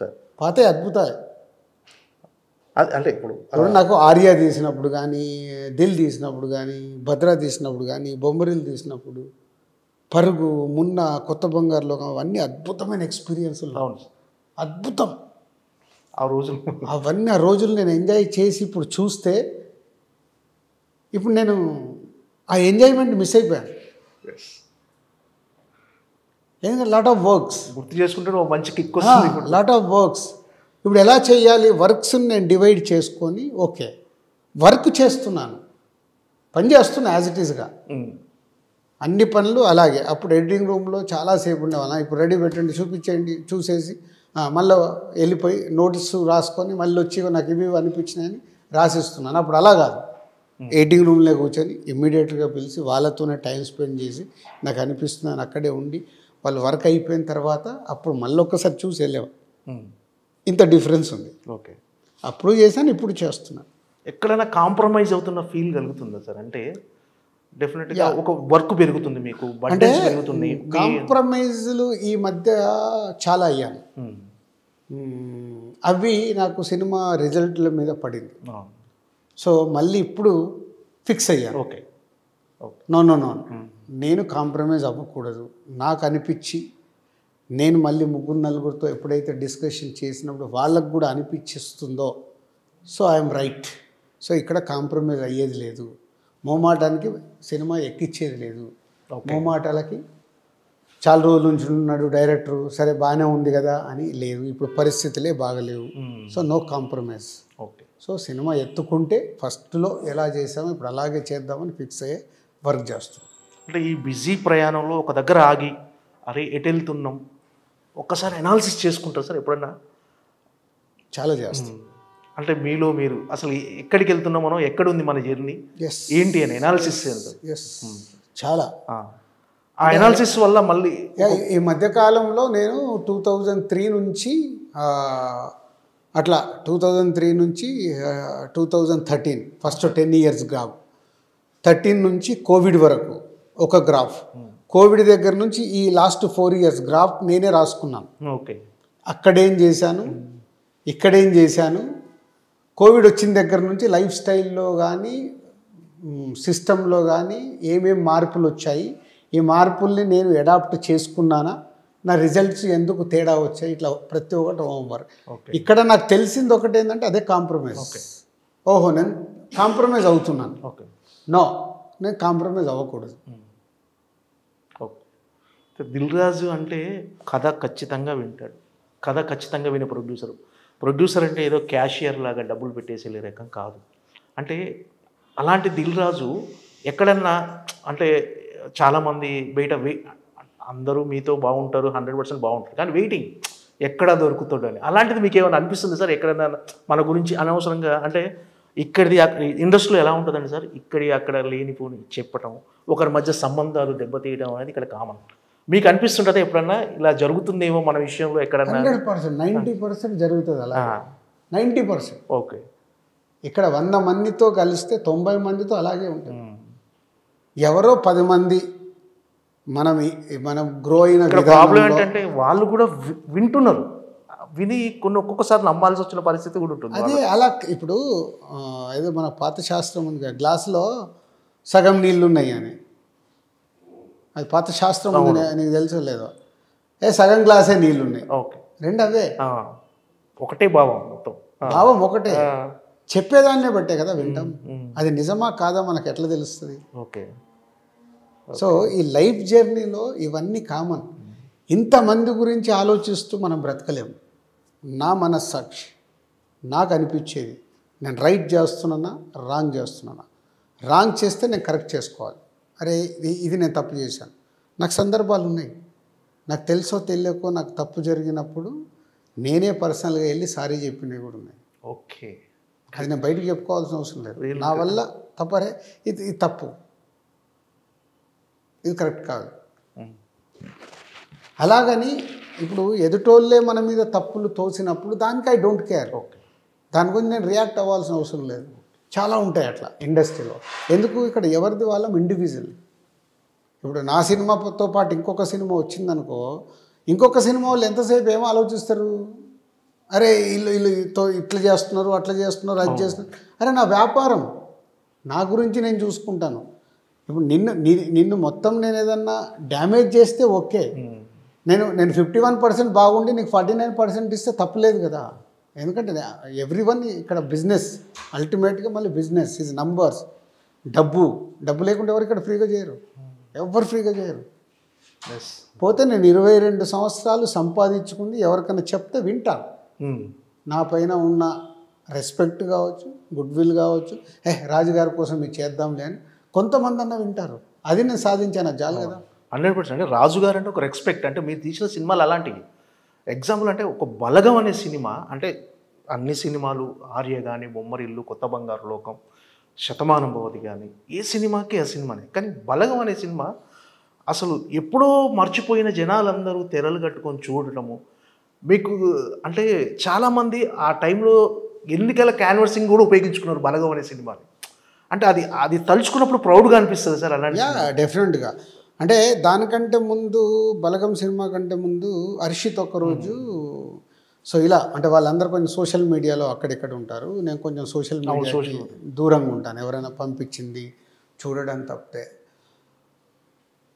S2: సార్.
S3: పాత అద్భుతాలే.
S2: అంటే ఇప్పుడు
S3: నాకు ఆర్య తీసినప్పుడు కానీ, దిల్ తీసినప్పుడు కానీ, భద్ర తీసినప్పుడు కానీ, బొమ్మరిల్ తీసినప్పుడు, పరుగు, మున్న, కొత్త బంగారు లోకం, అవన్నీ అద్భుతమైన ఎక్స్పీరియన్స్లు.
S2: అవును,
S3: అద్భుతం
S2: ఆ రోజులు.
S3: అవన్నీ ఆ రోజులు నేను ఎంజాయ్ చేసి ఇప్పుడు చూస్తే ఇప్పుడు నేను ఆ ఎంజాయ్మెంట్ మిస్ అయిపోయాను. ఎందుకంటే లాట్ ఆఫ్ వర్క్స్
S2: గుర్తు చేసుకుంటే మంచి కిక్ వస్తుంది.
S3: లాట్ ఆఫ్ వర్క్స్ ఇప్పుడు ఎలా చేయాలి, వర్క్స్ నేను డివైడ్ చేసుకొని ఓకే వర్క్ చేస్తున్నాను, పని చేస్తున్నా యాజ్ ఇట్ ఈస్గా అన్ని పనులు. అలాగే అప్పుడు ఎడిటింగ్ రూమ్లో చాలాసేపు ఉండేవాళ్ళం, ఇప్పుడు రెడీ పెట్టండి చూపించండి చూసేసి మళ్ళీ వెళ్ళిపోయి నోటీస్ రాసుకొని మళ్ళీ వచ్చి నాకు ఇవి అనిపించినాయని రాసిస్తున్నాను. అప్పుడు అలా కాదు, ఎడిటింగ్ రూమ్లో కూర్చొని ఇమ్మీడియట్గా పిలిచి వాళ్ళతోనే టైం స్పెండ్ చేసి నాకు అనిపిస్తున్నాను అక్కడే ఉండి వాళ్ళు వర్క్ అయిపోయిన తర్వాత అప్పుడు మళ్ళీ ఒక్కసారి చూసి వెళ్ళాము. ఇంత డిఫరెన్స్ ఉంది.
S2: ఓకే,
S3: అప్పుడు చేశాను, ఇప్పుడు చేస్తున్నాను.
S2: ఎక్కడైనా కాంప్రమైజ్ అవుతున్న ఫీల్ కలుగుతుందా సార్? అంటే డెఫినెట్గా ఒక వర్క్ పెరుగుతుంది, మీకు బడ్జెట్స్ పెరుగుతుంది.
S3: కాంప్రమైజ్లు ఈ మధ్య చాలా అయ్యాను. అవి నాకు సినిమా రిజల్ట్ల మీద పడింది. సో మళ్ళీ ఇప్పుడు ఫిక్స్ అయ్యాను.
S2: ఓకే,
S3: నో నో నో, నేను కాంప్రమైజ్ అవ్వకూడదు. నాకు అనిపించి నేను మళ్ళీ ముగ్గురు నలుగురితో ఎప్పుడైతే డిస్కషన్ చేసినప్పుడు వాళ్ళకు కూడా అనిపించిస్తుందో సో ఐఎమ్ రైట్. సో ఇక్కడ కాంప్రమైజ్ అయ్యేది లేదు. మోమాటానికి సినిమా ఎక్కిచ్చేది లేదు. మోమాటాలకి చాలా రోజుల నుంచి ఉన్నాడు డైరెక్టరు, సరే బాగానే ఉంది కదా అని లేదు. ఇప్పుడు పరిస్థితులే బాగలేవు. So no compromise.
S2: Okay,
S3: so cinema ఎత్తుకుంటే ఫస్ట్లో ఎలా చేసామో ఇప్పుడు అలాగే చేద్దామని ఫిక్స్ అయ్యే వర్క్ చేస్తాం.
S2: అంటే ఈ బిజీ ప్రయాణంలో ఒక దగ్గర ఆగి అరే ఎటు వెళ్తున్నాం ఒక్కసారి అనాలిసిస్ చేసుకుంటారు సార్ ఎప్పుడన్నా?
S3: చాలా చేస్తాం.
S2: అంటే మీలో మీరు అసలు ఎక్కడికి వెళ్తున్నామనో, ఎక్కడుంది మన జర్నీ, ఏంటి అని అనాలిసిస్
S3: చాలా.
S2: ఆ అనాలిసిస్ వల్ల మళ్ళీ
S3: ఈ మధ్యకాలంలో నేను 2003 నుంచి అట్లా 2003 నుంచి 2013 ఫస్ట్ 10 ఇయర్స్ గ్రాఫ్, 13 నుంచి కోవిడ్ వరకు ఒక గ్రాఫ్, కోవిడ్ దగ్గర నుంచి ఈ లాస్ట్ 4 ఇయర్స్ గ్రాఫ్ నేనే రాసుకున్నాను.
S2: ఓకే,
S3: అక్కడేం చేశాను, ఇక్కడేం చేశాను, కోవిడ్ వచ్చిన దగ్గర నుంచి లైఫ్ స్టైల్లో కానీ సిస్టంలో కానీ ఏమేం మార్పులు వచ్చాయి, ఈ మార్పుల్ని నేను అడాప్ట్ చేసుకున్నానా, నా రిజల్ట్స్ ఎందుకు తేడా వచ్చాయి, ఇట్లా ప్రతి ఒక్కటి హోంవర్క్. ఇక్కడ నాకు తెలిసింది ఒకటి ఏంటంటే అదే కాంప్రమైజ్. ఓహో నేను కాంప్రమైజ్ అవుతున్నాను, నో నేను కాంప్రమైజ్ అవ్వకూడదు.
S2: ఓకే, దిల్ రాజు అంటే కథ ఖచ్చితంగా వింటాడు, కథ ఖచ్చితంగా వినే ప్రొడ్యూసర్ అంటే ఏదో క్యాషియర్ లాగా డబ్బులు పెట్టేసి వెళ్ళే రకం కాదు. అంటే అలాంటి దిల్ రాజు ఎక్కడన్నా అంటే చాలామంది బయట అందరూ మీతో బాగుంటారు, 100% బాగుంటారు, కానీ వెయిటింగ్ ఎక్కడ దొరుకుతాడు అని. అలాంటిది మీకు ఏమైనా అనిపిస్తుంది సార్ ఎక్కడైనా మన గురించి అనవసరంగా? అంటే ఇక్కడిది ఇండస్ట్రీలో ఎలా ఉంటుందండి సార్, ఇక్కడి అక్కడ లేనిపోని చెప్పటం, ఒకరి మధ్య సంబంధాలు దెబ్బతీయడం అనేది ఇక్కడ కామన్. మీకు అనిపిస్తుంటుందా ఎప్పుడన్నా ఇలా జరుగుతుందేమో మన విషయంలో ఎక్కడన్నా?
S3: 100%, 90% జరుగుతుంది అలా. 90%.
S2: ఓకే,
S3: ఇక్కడ 100 మందితో కలిస్తే 90 మందితో అలాగే ఉంటుంది. ఎవరో 10 మంది మనం గ్రో అయిన
S2: ప్రాబ్లం ఏంటంటే వాళ్ళు కూడా వింటున్నారు, విని ఒక్కొక్కసారి నమ్మాల్సి వచ్చిన పరిస్థితి కూడా ఉంటుంది.
S3: అదే అలా. ఇప్పుడు ఏదో మన పాత శాస్త్రం ఉంది కదా, గ్లాసులో సగం నీళ్ళు ఉన్నాయి అని, అది పాత శాస్త్రం ఉంది, నీకు తెలుసో లేదో, సగం గ్లాసే నీళ్ళు ఉన్నాయి.
S2: ఓకే,
S3: రెండు అవే,
S2: ఒకటే భావం, మొత్తం
S3: భావం ఒకటే, చెప్పేదాన్నే బట్టే కదా వింటాం. అది నిజమా కాదా మనకు ఎట్లా తెలుస్తుంది?
S2: ఓకే,
S3: సో ఈ లైఫ్ జర్నీలో ఇవన్నీ కామన్. ఇంతమంది గురించి ఆలోచిస్తూ మనం బ్రతకలేము. నా మనస్సాక్షి నాకు అనిపించేది, నేను రైట్ చేస్తున్నానా రాంగ్ చేస్తున్నానా, రాంగ్ చేస్తే నేను కరెక్ట్ చేసుకోవాలి. అరే ఇది నేను తప్పు చేశాను. నాకు సందర్భాలు ఉన్నాయి, నాకు తెలుసో తెలియకో నాకు తప్పు జరిగినప్పుడు నేనే పర్సనల్గా వెళ్ళి సారీ చెప్పినవి కూడా ఉన్నాయి.
S2: ఓకే,
S3: అది నేను బయటకు చెప్పుకోవాల్సిన అవసరం లేదు. నా వల్ల తప్పరే, ఇది తప్పు, ఇది కరెక్ట్ కాదు. అలాగని ఇప్పుడు ఎదుటోళ్ళే మన మీద తప్పులు తోసినప్పుడు దానికి ఐ డోంట్ కేర్.
S2: ఓకే,
S3: దాని గురించి నేను రియాక్ట్ అవ్వాల్సిన అవసరం లేదు. చాలా ఉంటాయి అట్లా ఇండస్ట్రీలో. ఎందుకు, ఇక్కడ ఎవరిది వాళ్ళం ఇండివిజువల్. ఇప్పుడు నా సినిమాతో పాటు ఇంకొక సినిమా వచ్చిందనుకో, ఇంకొక సినిమా వాళ్ళు ఎంతసేపు ఏమో ఆలోచిస్తారు, అరే వీళ్ళు ఇట్లా చేస్తున్నారు, అట్లా చేస్తున్నారు, అది చేస్తున్నారు. అరే నా వ్యాపారం, నా గురించి నేను చూసుకుంటాను. ఇప్పుడు నిన్ను మొత్తం నేను ఏదన్నా డ్యామేజ్ చేస్తే ఓకే, నేను 51% బాగుండి నీకు 49% ఇస్తే తప్పులేదు కదా. ఎందుకంటే ఎవ్రీవన్ ఇక్కడ బిజినెస్, అల్టిమేట్గా మళ్ళీ బిజినెస్ ఈజ్ నంబర్స్. డబ్బు లేకుండా ఎవరు ఇక్కడ ఫ్రీగా చేయరు, ఎవరు ఫ్రీగా చేయరు. పోతే నేను 22 సంవత్సరాలు సంపాదించుకుంది ఎవరికైనా చెప్తే వింటాను. నా పైన ఉన్న రెస్పెక్ట్ కావచ్చు, గుడ్ విల్ కావచ్చు, రాజుగారి కోసం మీరు చేద్దాంలే అని కొంతమంది అన్న వింటారు. అది నేను సాధించాను, అది చాలు కదా.
S2: 100%. అంటే రాజుగారు అంటే ఒక రెస్పెక్ట్. అంటే మీరు తీసిన సినిమాలు అలాంటివి. ఎగ్జాంపుల్ అంటే ఒక బలగం అనే సినిమా, అంటే అన్ని సినిమాలు ఆర్య కానీ, బొమ్మరిల్లు, కొత్త బంగారు లోకం, శతమానం భవతి కానీ ఏ సినిమాకి ఆ సినిమానే. కానీ బలగం అనే సినిమా అసలు ఎప్పుడో మర్చిపోయిన జనాలందరూ తెరలు కట్టుకొని చూడటము మీకు అంటే చాలామంది ఆ టైంలో ఎన్నికల క్యాన్వర్సింగ్ కూడా ఉపయోగించుకున్నారు బలగం అనే సినిమాని. అంటే అది అది తలుచుకున్నప్పుడు ప్రౌడ్గా అనిపిస్తుంది సార్ అలాంటి.
S3: డెఫినెట్గా. అంటే దానికంటే ముందు బలగం సినిమా కంటే ముందు హర్షిత్ ఒకరోజు సో ఇలా అంటే వాళ్ళందరూ కొంచెం సోషల్ మీడియాలో అక్కడిక్కడ ఉంటారు, నేను కొంచెం సోషల్ మీడియాకి దూరంగా ఉంటాను, ఎవరైనా పంపించింది చూడడం తప్పితే.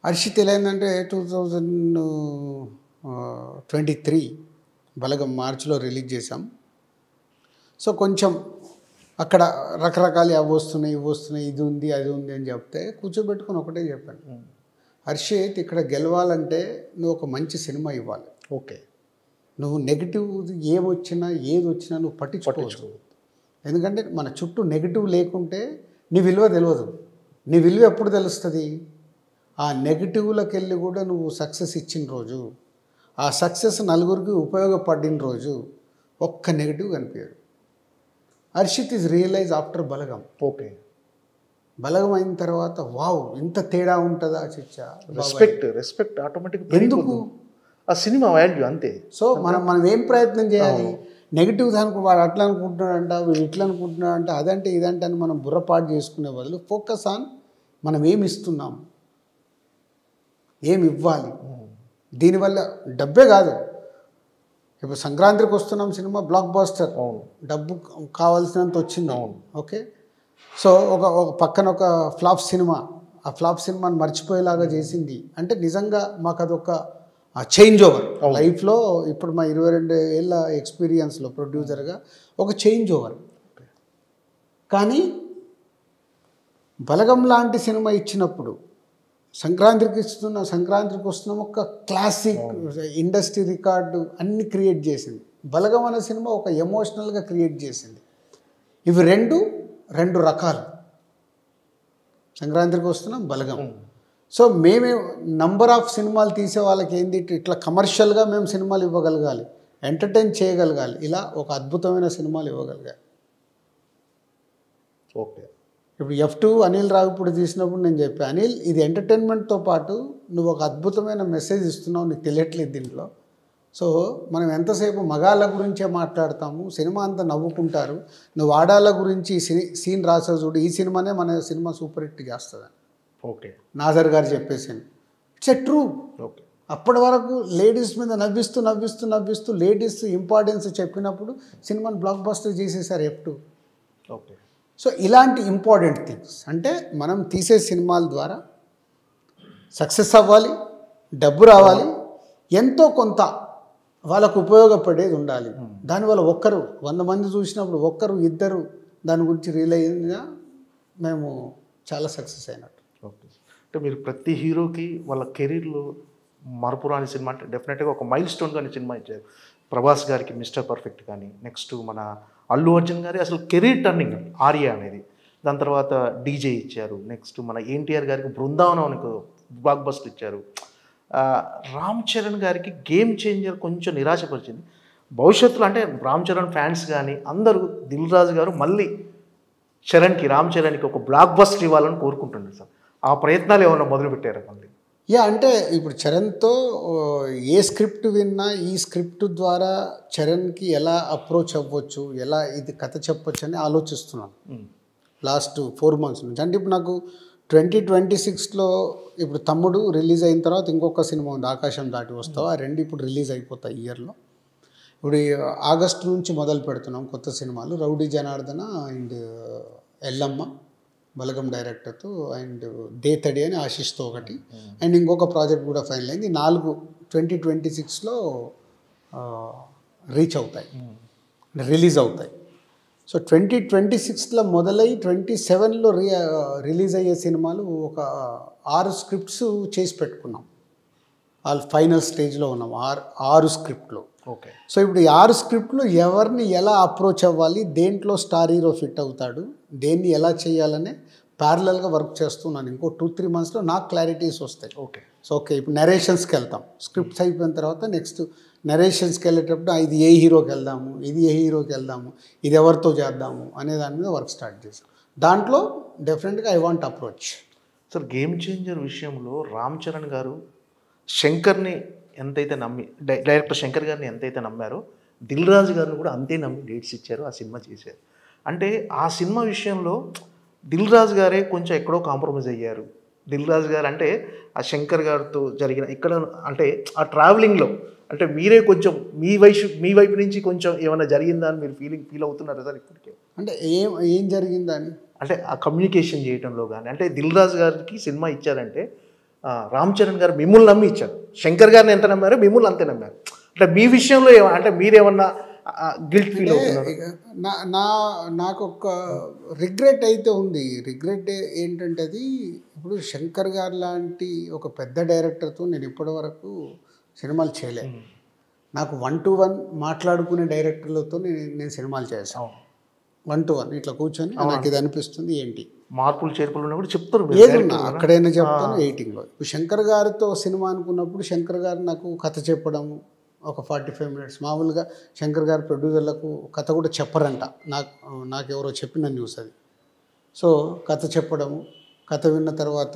S3: హర్షిత్ ఎలా అయిందంటే 2023 బలగం మార్చిలో రిలీజ్ చేశాం. సో కొంచెం అక్కడ రకరకాలు అవి వస్తున్నాయి ఇవి వస్తున్నాయి, ఇది ఉంది అది ఉంది అని చెప్తే కూర్చోబెట్టుకుని ఒకటే చెప్పాను, హర్షిత్ ఇక్కడ గెలవాలంటే నువ్వు ఒక మంచి సినిమా ఇవ్వాలి.
S2: ఓకే,
S3: నువ్వు నెగిటివ్ ఏమొచ్చినా ఏది వచ్చినా నువ్వు పట్టించుకోవచ్చు. ఎందుకంటే మన చుట్టూ నెగిటివ్ లేకుంటే నీ విలువ తెలియదు. నీ విలువ ఎప్పుడు తెలుస్తుంది? ఆ నెగిటివ్లోకి వెళ్ళి కూడా నువ్వు సక్సెస్ ఇచ్చిన రోజు, ఆ సక్సెస్ నలుగురికి ఉపయోగపడిన రోజు ఒక్క నెగిటివ్ కనిపించదు. Harshit is realize after Balagam.
S2: Okay,
S3: Balagam అయిన తర్వాత వావ్ ఇంత తేడా ఉంటుందా చిచ్చా,
S2: రెస్పెక్ట్ ఆటోమేటిక్.
S3: ఎందుకు?
S2: ఆ సినిమా వాల్యూ అంతే.
S3: సో మనం ఏం ప్రయత్నం చేయాలి? నెగిటివ్ దానికి వాడు అట్లా అనుకుంటున్నాడంట, వీడు ఇట్లా అనుకుంటున్నాడంట, అదంటే ఇదంటే అని మనం బుర్రపాటు చేసుకునే బదులు ఫోకస్ ఆన్ మనం ఏమి ఇస్తున్నాం, ఏమి ఇవ్వాలి. దీనివల్ల డబ్బే కాదు, ఇప్పుడు సంక్రాంతికి వస్తున్నాం సినిమా బ్లాక్ బాస్టర్, డబ్బు కావాల్సినంత వచ్చింది. ఓకే, సో ఒక పక్కన ఒక ఫ్లాప్ సినిమా, ఆ ఫ్లాప్ సినిమాని మర్చిపోయేలాగా చేసింది అంటే నిజంగా మాకు అదొక చేంజ్ ఓవర్ లైఫ్లో. ఇప్పుడు మా 22 ఏళ్ళ ఎక్స్పీరియన్స్లో ప్రొడ్యూసర్గా ఒక చేంజ్ ఓవర్. కానీ బలగం లాంటి సినిమా ఇచ్చినప్పుడు సంక్రాంతికి వస్తున్నాం ఒక క్లాసిక్ ఇండస్ట్రీ రికార్డు అన్ని క్రియేట్ చేసింది. బలగం అనే సినిమా ఒక ఎమోషనల్గా క్రియేట్ చేసింది. ఇవి రెండు రకాలు. సంక్రాంతికి వస్తున్నాం, బలగం. సో మేమే నంబర్ ఆఫ్ సినిమాలు తీసే వాళ్ళకి ఏంది ఇట్లా కమర్షియల్గా మేము సినిమాలు ఇవ్వగలగాలి, ఎంటర్టైన్ చేయగలగాలి, ఇలా ఒక అద్భుతమైన సినిమాలు ఇవ్వగలగాలి.
S2: ఓకే,
S3: ఇప్పుడు F2 అనిల్ రావిపూడి తీసినప్పుడు నేను చెప్పాను, అనిల్ ఇది ఎంటర్టైన్మెంట్తో పాటు నువ్వు ఒక అద్భుతమైన మెసేజ్ ఇస్తున్నావు, నీకు తెలియట్లేదు దీంట్లో. సో మనం ఎంతసేపు మగాళ్ళ గురించే మాట్లాడతాము, సినిమా అంతా నవ్వుకుంటారు, నువ్వు ఆడాళ్ళ గురించి సీన్ రాసావు చూడు, ఈ సినిమానే మన సినిమా సూపర్ హిట్ చేస్తుంది.
S2: ఓకే,
S3: నాజర్ గారు చెప్పేసాను. It's a true.
S2: ఓకే,
S3: అప్పటి వరకు లేడీస్ మీద నవ్విస్తూ లేడీస్ ఇంపార్టెన్స్ చెప్పినప్పుడు సినిమాని బ్లాక్ బస్టర్ చేసేసారు F2.
S2: ఓకే,
S3: సో ఇలాంటి ఇంపార్టెంట్ థింగ్స్ అంటే మనం తీసే సినిమాల ద్వారా సక్సెస్ అవ్వాలి, డబ్బు రావాలి, ఎంతో కొంత వాళ్ళకు ఉపయోగపడేది ఉండాలి. దానివల్ల 100 మంది చూసినప్పుడు 1-2 దాని గురించి రియలైజ్గా మేము చాలా సక్సెస్ అయినట్టు.
S2: ఓకే, అంటే మీరు ప్రతి హీరోకి వాళ్ళ కెరీర్లో మరపురాని సినిమా అంటే డెఫినెట్గా ఒక మైల్ స్టోన్ కానీ సినిమా ఇచ్చారు. ప్రభాస్ గారికి మిస్టర్ పర్ఫెక్ట్ కానీ, నెక్స్ట్ మన అల్లు అర్జున్ గారి అసలు కెరీర్ టర్నింగ్ ఆర్య అనేది, దాని తర్వాత డీజే ఇచ్చారు, నెక్స్ట్ మన ఎన్టీఆర్ గారికి బృందావనం అని బ్లాక్ బస్టర్ ఇచ్చారు. రామ్ చరణ్ గారికి గేమ్ చేంజర్ కొంచెం నిరాశపరిచింది. భవిష్యత్తులో అంటే రామ్ చరణ్ ఫ్యాన్స్ కానీ అందరూ దిల్ రాజు గారు మళ్ళీ రామ్ చరణ్కి ఒక బ్లాక్ బస్టర్ ఇవ్వాలని కోరుకుంటున్నారు సార్. ఆ ప్రయత్నాలు ఏమైనా మొదలుపెట్టారు మళ్ళీ?
S3: అంటే ఇప్పుడు చరణ్తో ఏ స్క్రిప్ట్ విన్నా ఈ స్క్రిప్ట్ ద్వారా చరణ్కి ఎలా అప్రోచ్ అవ్వచ్చు, ఎలా ఇది కథ చెప్పొచ్చు అని ఆలోచిస్తున్నాను లాస్ట్ 4 months నుంచి. అంటే ఇప్పుడు నాకు 2026లో ఇప్పుడు తమ్ముడు రిలీజ్ అయిన తర్వాత ఇంకొక సినిమా ఉంది, ఆకాశం దాటి వస్తావు. ఆ 2 ఇప్పుడు రిలీజ్ అయిపోతాయి ఇయర్లో. ఇప్పుడు ఆగస్టు నుంచి మొదలు పెడుతున్నాం కొత్త సినిమాలు. రౌడీ జనార్దన అండ్ ఎల్లమ్మ బలగం డైరెక్టర్తో, అండ్ దేతడి అని ఆశిష్తో ఒకటి, అండ్ ఇంకొక ప్రాజెక్ట్ కూడా ఫైనల్ అయింది. 4 2026లో రీచ్ అవుతాయి, రిలీజ్ అవుతాయి. సో 2026లో మొదలై 27లో రిలీజ్ అయ్యే సినిమాలు ఒక 6 స్క్రిప్ట్స్ చేసి పెట్టుకున్నాం. వాళ్ళు ఫైనల్ స్టేజ్లో ఉన్నాం 6 స్క్రిప్ట్లో.
S2: ఓకే,
S3: సో ఇప్పుడు ఈ 6 స్క్రిప్ట్లు ఎవరిని ఎలా అప్రోచ్ అవ్వాలి, దేంట్లో స్టార్ హీరో ఫిట్ అవుతాడు, దేన్ని ఎలా చేయాలనే ప్యారలల్గా వర్క్ చేస్తున్నాను. ఇంకో 2-3 monthsలో నాకు క్లారిటీస్ వస్తాయి.
S2: ఓకే,
S3: సో ఓకే ఇప్పుడు నరేషన్స్కి వెళ్తాం. స్క్రిప్ట్స్ అయిపోయిన తర్వాత నెక్స్ట్ నరేషన్స్కి వెళ్ళేటప్పుడు ఇది ఏ హీరోకి వెళ్దాము, ఇది ఏ హీరోకి వెళ్దాము, ఇది ఎవరితో చేద్దాము అనే దాని మీద వర్క్ స్టార్ట్ చేసాం. దాంట్లో డెఫినెట్గా I want approach.
S2: Sir game changer విషయంలో రామ్ చరణ్ గారు శంకర్ని ఎంతైతే నమ్మి డైరెక్టర్ శంకర్ గారిని ఎంతైతే నమ్మారో దిల్ రాజు గారిని కూడా అంతే నమ్మి డేట్స్ ఇచ్చారు, ఆ సినిమా చేశారు. అంటే ఆ సినిమా విషయంలో దిల్ రాజు గారే కొంచెం ఎక్కడో కాంప్రమైజ్ అయ్యారు. దిల్ రాజు గారు అంటే ఆ శంకర్ గారితో జరిగిన ఇక్కడ అంటే ఆ ట్రావెలింగ్లో అంటే మీరే కొంచెం మీ వైపు నుంచి కొంచెం ఏమైనా జరిగిందా అని మీరు ఫీల్ అవుతున్నారా సార్ ఇప్పటికే?
S3: అంటే ఏం జరిగిందని
S2: అంటే ఆ కమ్యూనికేషన్ చేయడంలో కానీ అంటే దిల్ రాజు గారికి సినిమా ఇచ్చారంటే రామ్ చరణ్ గారు మిమ్మల్ని నమ్మి ఇచ్చారు, శంకర్ గారిని ఎంత నమ్మారో మిమ్మల్ని అంతే నమ్మారు. అంటే మీ విషయంలో అంటే మీరేమన్నా గిల్ట్ ఫీల్ అవుతున్నారు?
S3: నాకు ఒక రిగ్రెట్ అయితే ఉంది. రిగ్రెట్ ఏంటంటే అది ఇప్పుడు శంకర్ గారు లాంటి ఒక పెద్ద డైరెక్టర్తో నేను ఇప్పటి వరకు సినిమాలు చేయలేదు. నాకు 1-to-1 మాట్లాడుకునే డైరెక్టర్లతో నేను సినిమాలు చేశాను. 1-to-1 ఇట్లా కూర్చొని నాకు ఇది అనిపిస్తుంది ఏంటి
S2: మార్పులు చేర్పులు కూడా చెప్తారు,
S3: ఏదున్నా అక్కడైనా చెప్తాను. ఎయిటింగ్లో ఇప్పుడు శంకర్ గారితో సినిమా అనుకున్నప్పుడు శంకర్ గారు నాకు కథ చెప్పడము ఒక 45 minutes. మామూలుగా శంకర్ గారు ప్రొడ్యూసర్లకు కథ కూడా చెప్పరంట, నాకు ఎవరో చెప్పిన న్యూస్ అది. సో కథ చెప్పడము, కథ విన్న తర్వాత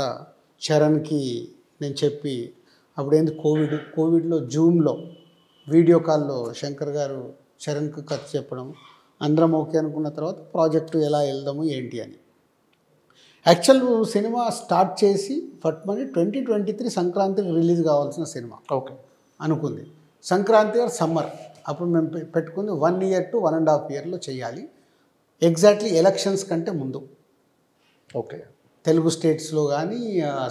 S3: చరణ్కి నేను చెప్పి అప్పుడేంది కోవిడ్లో జూమ్లో వీడియో కాల్లో శంకర్ గారు చరణ్కి కథ చెప్పడం, అందరం ఓకే అనుకున్న తర్వాత ప్రాజెక్టు ఎలా వెళ్దాము ఏంటి అని. యాక్చువల్ సినిమా స్టార్ట్ చేసి ఫట్మని 2023 సంక్రాంతికి రిలీజ్ కావాల్సిన సినిమా
S2: ఓకే
S3: అనుకుంది. సంక్రాంతి ఆర్ సమ్మర్ అప్పుడు మేము పెట్టుకుంది 1 year to 1.5 yearలో చేయాలి, ఎగ్జాక్ట్లీ ఎలక్షన్స్ కంటే ముందు.
S2: ఓకే
S3: తెలుగు స్టేట్స్లో కానీ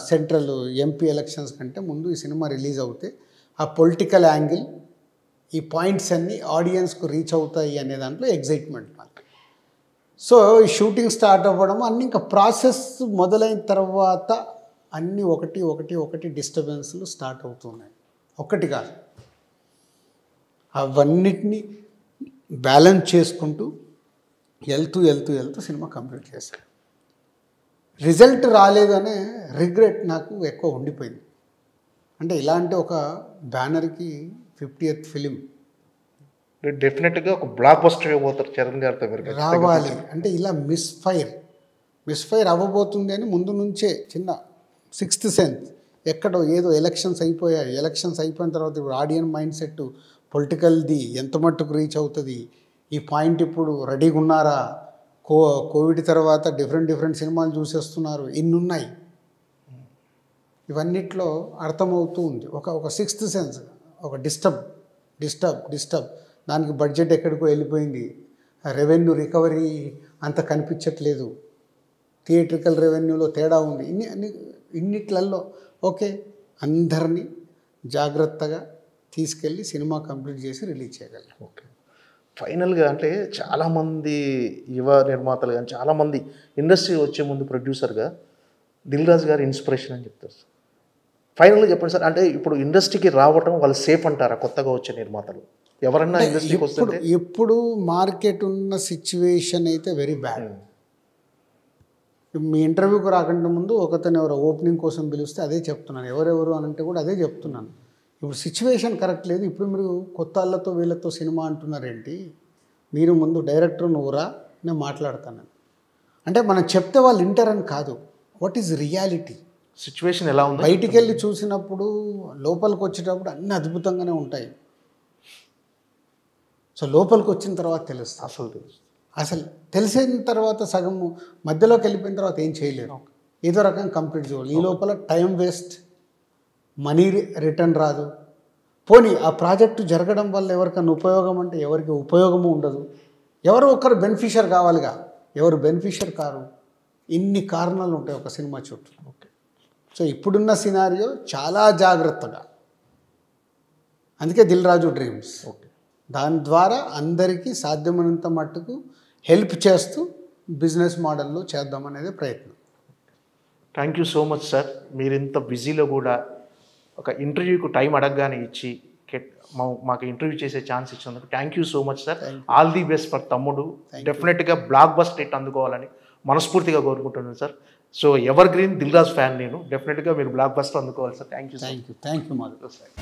S3: సెంట్రల్ ఎంపీ ఎలక్షన్స్ కంటే ముందు ఈ సినిమా రిలీజ్ అవుతే ఆ పొలిటికల్ యాంగిల్ ఈ పాయింట్స్ అన్నీ ఆడియన్స్కు రీచ్ అవుతాయి అనే దాంట్లో ఎగ్జైట్మెంట్ నాకు. సో ఈ షూటింగ్ స్టార్ట్ అవ్వడం అన్నీ ఇంకా ప్రాసెస్ మొదలైన తర్వాత అన్నీ ఒకటి డిస్టర్బెన్స్లు స్టార్ట్ అవుతున్నాయి. ఒకటి కాదు, అవన్నిటినీ బ్యాలెన్స్ చేసుకుంటూ వెళ్తూ సినిమా కంప్లీట్ చేశాను. రిజల్ట్ రాలేదనే రిగ్రెట్ నాకు ఎక్కువ ఉండిపోయింది. అంటే ఇలాంటి ఒక బ్యానర్కి 50th ఫిలిం
S2: డెఫినెట్గా ఒక బ్లాక్ బస్టర్ ఇవ్వబోతారు చరణ్ గారితో
S3: రావాలి అంటే ఇలా మిస్ఫైర్ అవ్వబోతుంది అని ముందు నుంచే చిన్న 6th సెన్స్. ఎక్కడో ఏదో ఎలక్షన్స్ అయిపోయిన తర్వాత ఇప్పుడు ఆడియన్స్ మైండ్ సెట్ పొలిటికల్ది ఎంత మట్టుకు రీచ్ అవుతుంది, ఈ పాయింట్ ఇప్పుడు రెడీగా ఉన్నారా, కోవిడ్ తర్వాత డిఫరెంట్ సినిమాలు చూసేస్తున్నారు, ఇన్నున్నాయి. ఇవన్నిట్లో అర్థమవుతూ ఉంది ఒక 6th సెన్స్, ఒక డిస్టర్బ్ దానికి బడ్జెట్ ఎక్కడికో వెళ్ళిపోయింది, రెవెన్యూ రికవరీ అంత కనిపించట్లేదు, థియేట్రికల్ రెవెన్యూలో తేడా ఉంది. ఇన్నిట్లలో ఓకే అందరినీ జాగ్రత్తగా తీసుకెళ్ళి సినిమా కంప్లీట్ చేసి రిలీజ్ చేయగలం.
S2: ఓకే ఫైనల్గా అంటే చాలామంది యువ నిర్మాతలు కానీ చాలామంది ఇండస్ట్రీ వచ్చే ముందు ప్రొడ్యూసర్గా దిల్ రాజు గారి ఇన్స్పిరేషన్ అని చెప్తారు సార్. ఫైనల్గా చెప్పండి సార్, అంటే ఇప్పుడు ఇండస్ట్రీకి రావటం వాళ్ళు సేఫ్ అంటారా కొత్తగా వచ్చే నిర్మాతలు ఎవరన్నా ఇండస్ట్రీకి వస్తే?
S3: ఎప్పుడు మార్కెట్ ఉన్న సిచ్యువేషన్ అయితే వెరీ బ్యాడ్. మీ ఇంటర్వ్యూకి రాకుండా ముందు ఒకతను ఎవరో ఓపెనింగ్ కోసం పిలిస్తే అదే చెప్తున్నాను, ఎవరెవరు అని అంటే కూడా అదే చెప్తున్నాను. ఇప్పుడు సిచ్యువేషన్ కరెక్ట్ లేదు, ఇప్పుడు మీరు కొత్త వాళ్ళతో వీళ్ళతో సినిమా అంటున్నారేంటి, మీరు ముందు డైరెక్టర్ నువ్వురా నేను మాట్లాడతాను అంటే మనం చెప్తే వాళ్ళు వింటారని కాదు, వాట్ ఈజ్ రియాలిటీ,
S2: సిచ్యువేషన్ ఎలా ఉంది.
S3: బయటికి వెళ్ళి చూసినప్పుడు లోపలికి వచ్చేటప్పుడు అన్నీ అద్భుతంగానే ఉంటాయి. సో లోపలికి వచ్చిన తర్వాత తెలుస్తుంది. అసలు తెలిసిన తర్వాత సగం మధ్యలోకి వెళ్ళిపోయిన తర్వాత ఏం చేయలేరు, ఏదో రకంగా కంప్లీట్ చేయాలి. ఈ లోపల టైం వేస్ట్, మనీ రిటర్న్ రాదు. పోనీ ఆ ప్రాజెక్టు జరగడం వల్ల ఎవరికైనా ఉపయోగం అంటే ఎవరికి ఉపయోగము ఉండదు, ఎవరు ఒకరు బెనిఫిషియర్ కావాలిగా, ఎవరు బెనిఫిషియర్ కారు. ఇన్ని కారణాలు ఉంటాయి ఒక సినిమా చుట్టూ. సో ఇప్పుడున్న సినారియో చాలా జాగ్రత్తగా, అందుకే దిల్ రాజు డ్రీమ్స్, దాని ద్వారా అందరికీ సాధ్యమైనంత మట్టుకు హెల్ప్ చేస్తూ బిజినెస్ మోడల్లో చేద్దామనేది ప్రయత్నం.
S2: Thank you so much sir. మీరు ఇంత బిజీలో కూడా ఒక ఇంటర్వ్యూకు టైం అడగగానే ఇచ్చి మాకు ఇంటర్వ్యూ చేసే ఛాన్స్ ఇచ్చినందుకు thank you so much sir. All the best for Thammudu. డెఫినెట్గా బ్లాక్ బస్టర్ హిట్ అందుకోవాలని మనస్ఫూర్తిగా కోరుకుంటున్నాను sir. So evergreen Dil Raju fan నేను. డెఫినెట్గా మీరు బ్లాక్ బస్టర్ అందుకోవాలి sir. Thank you
S3: Madhav sir.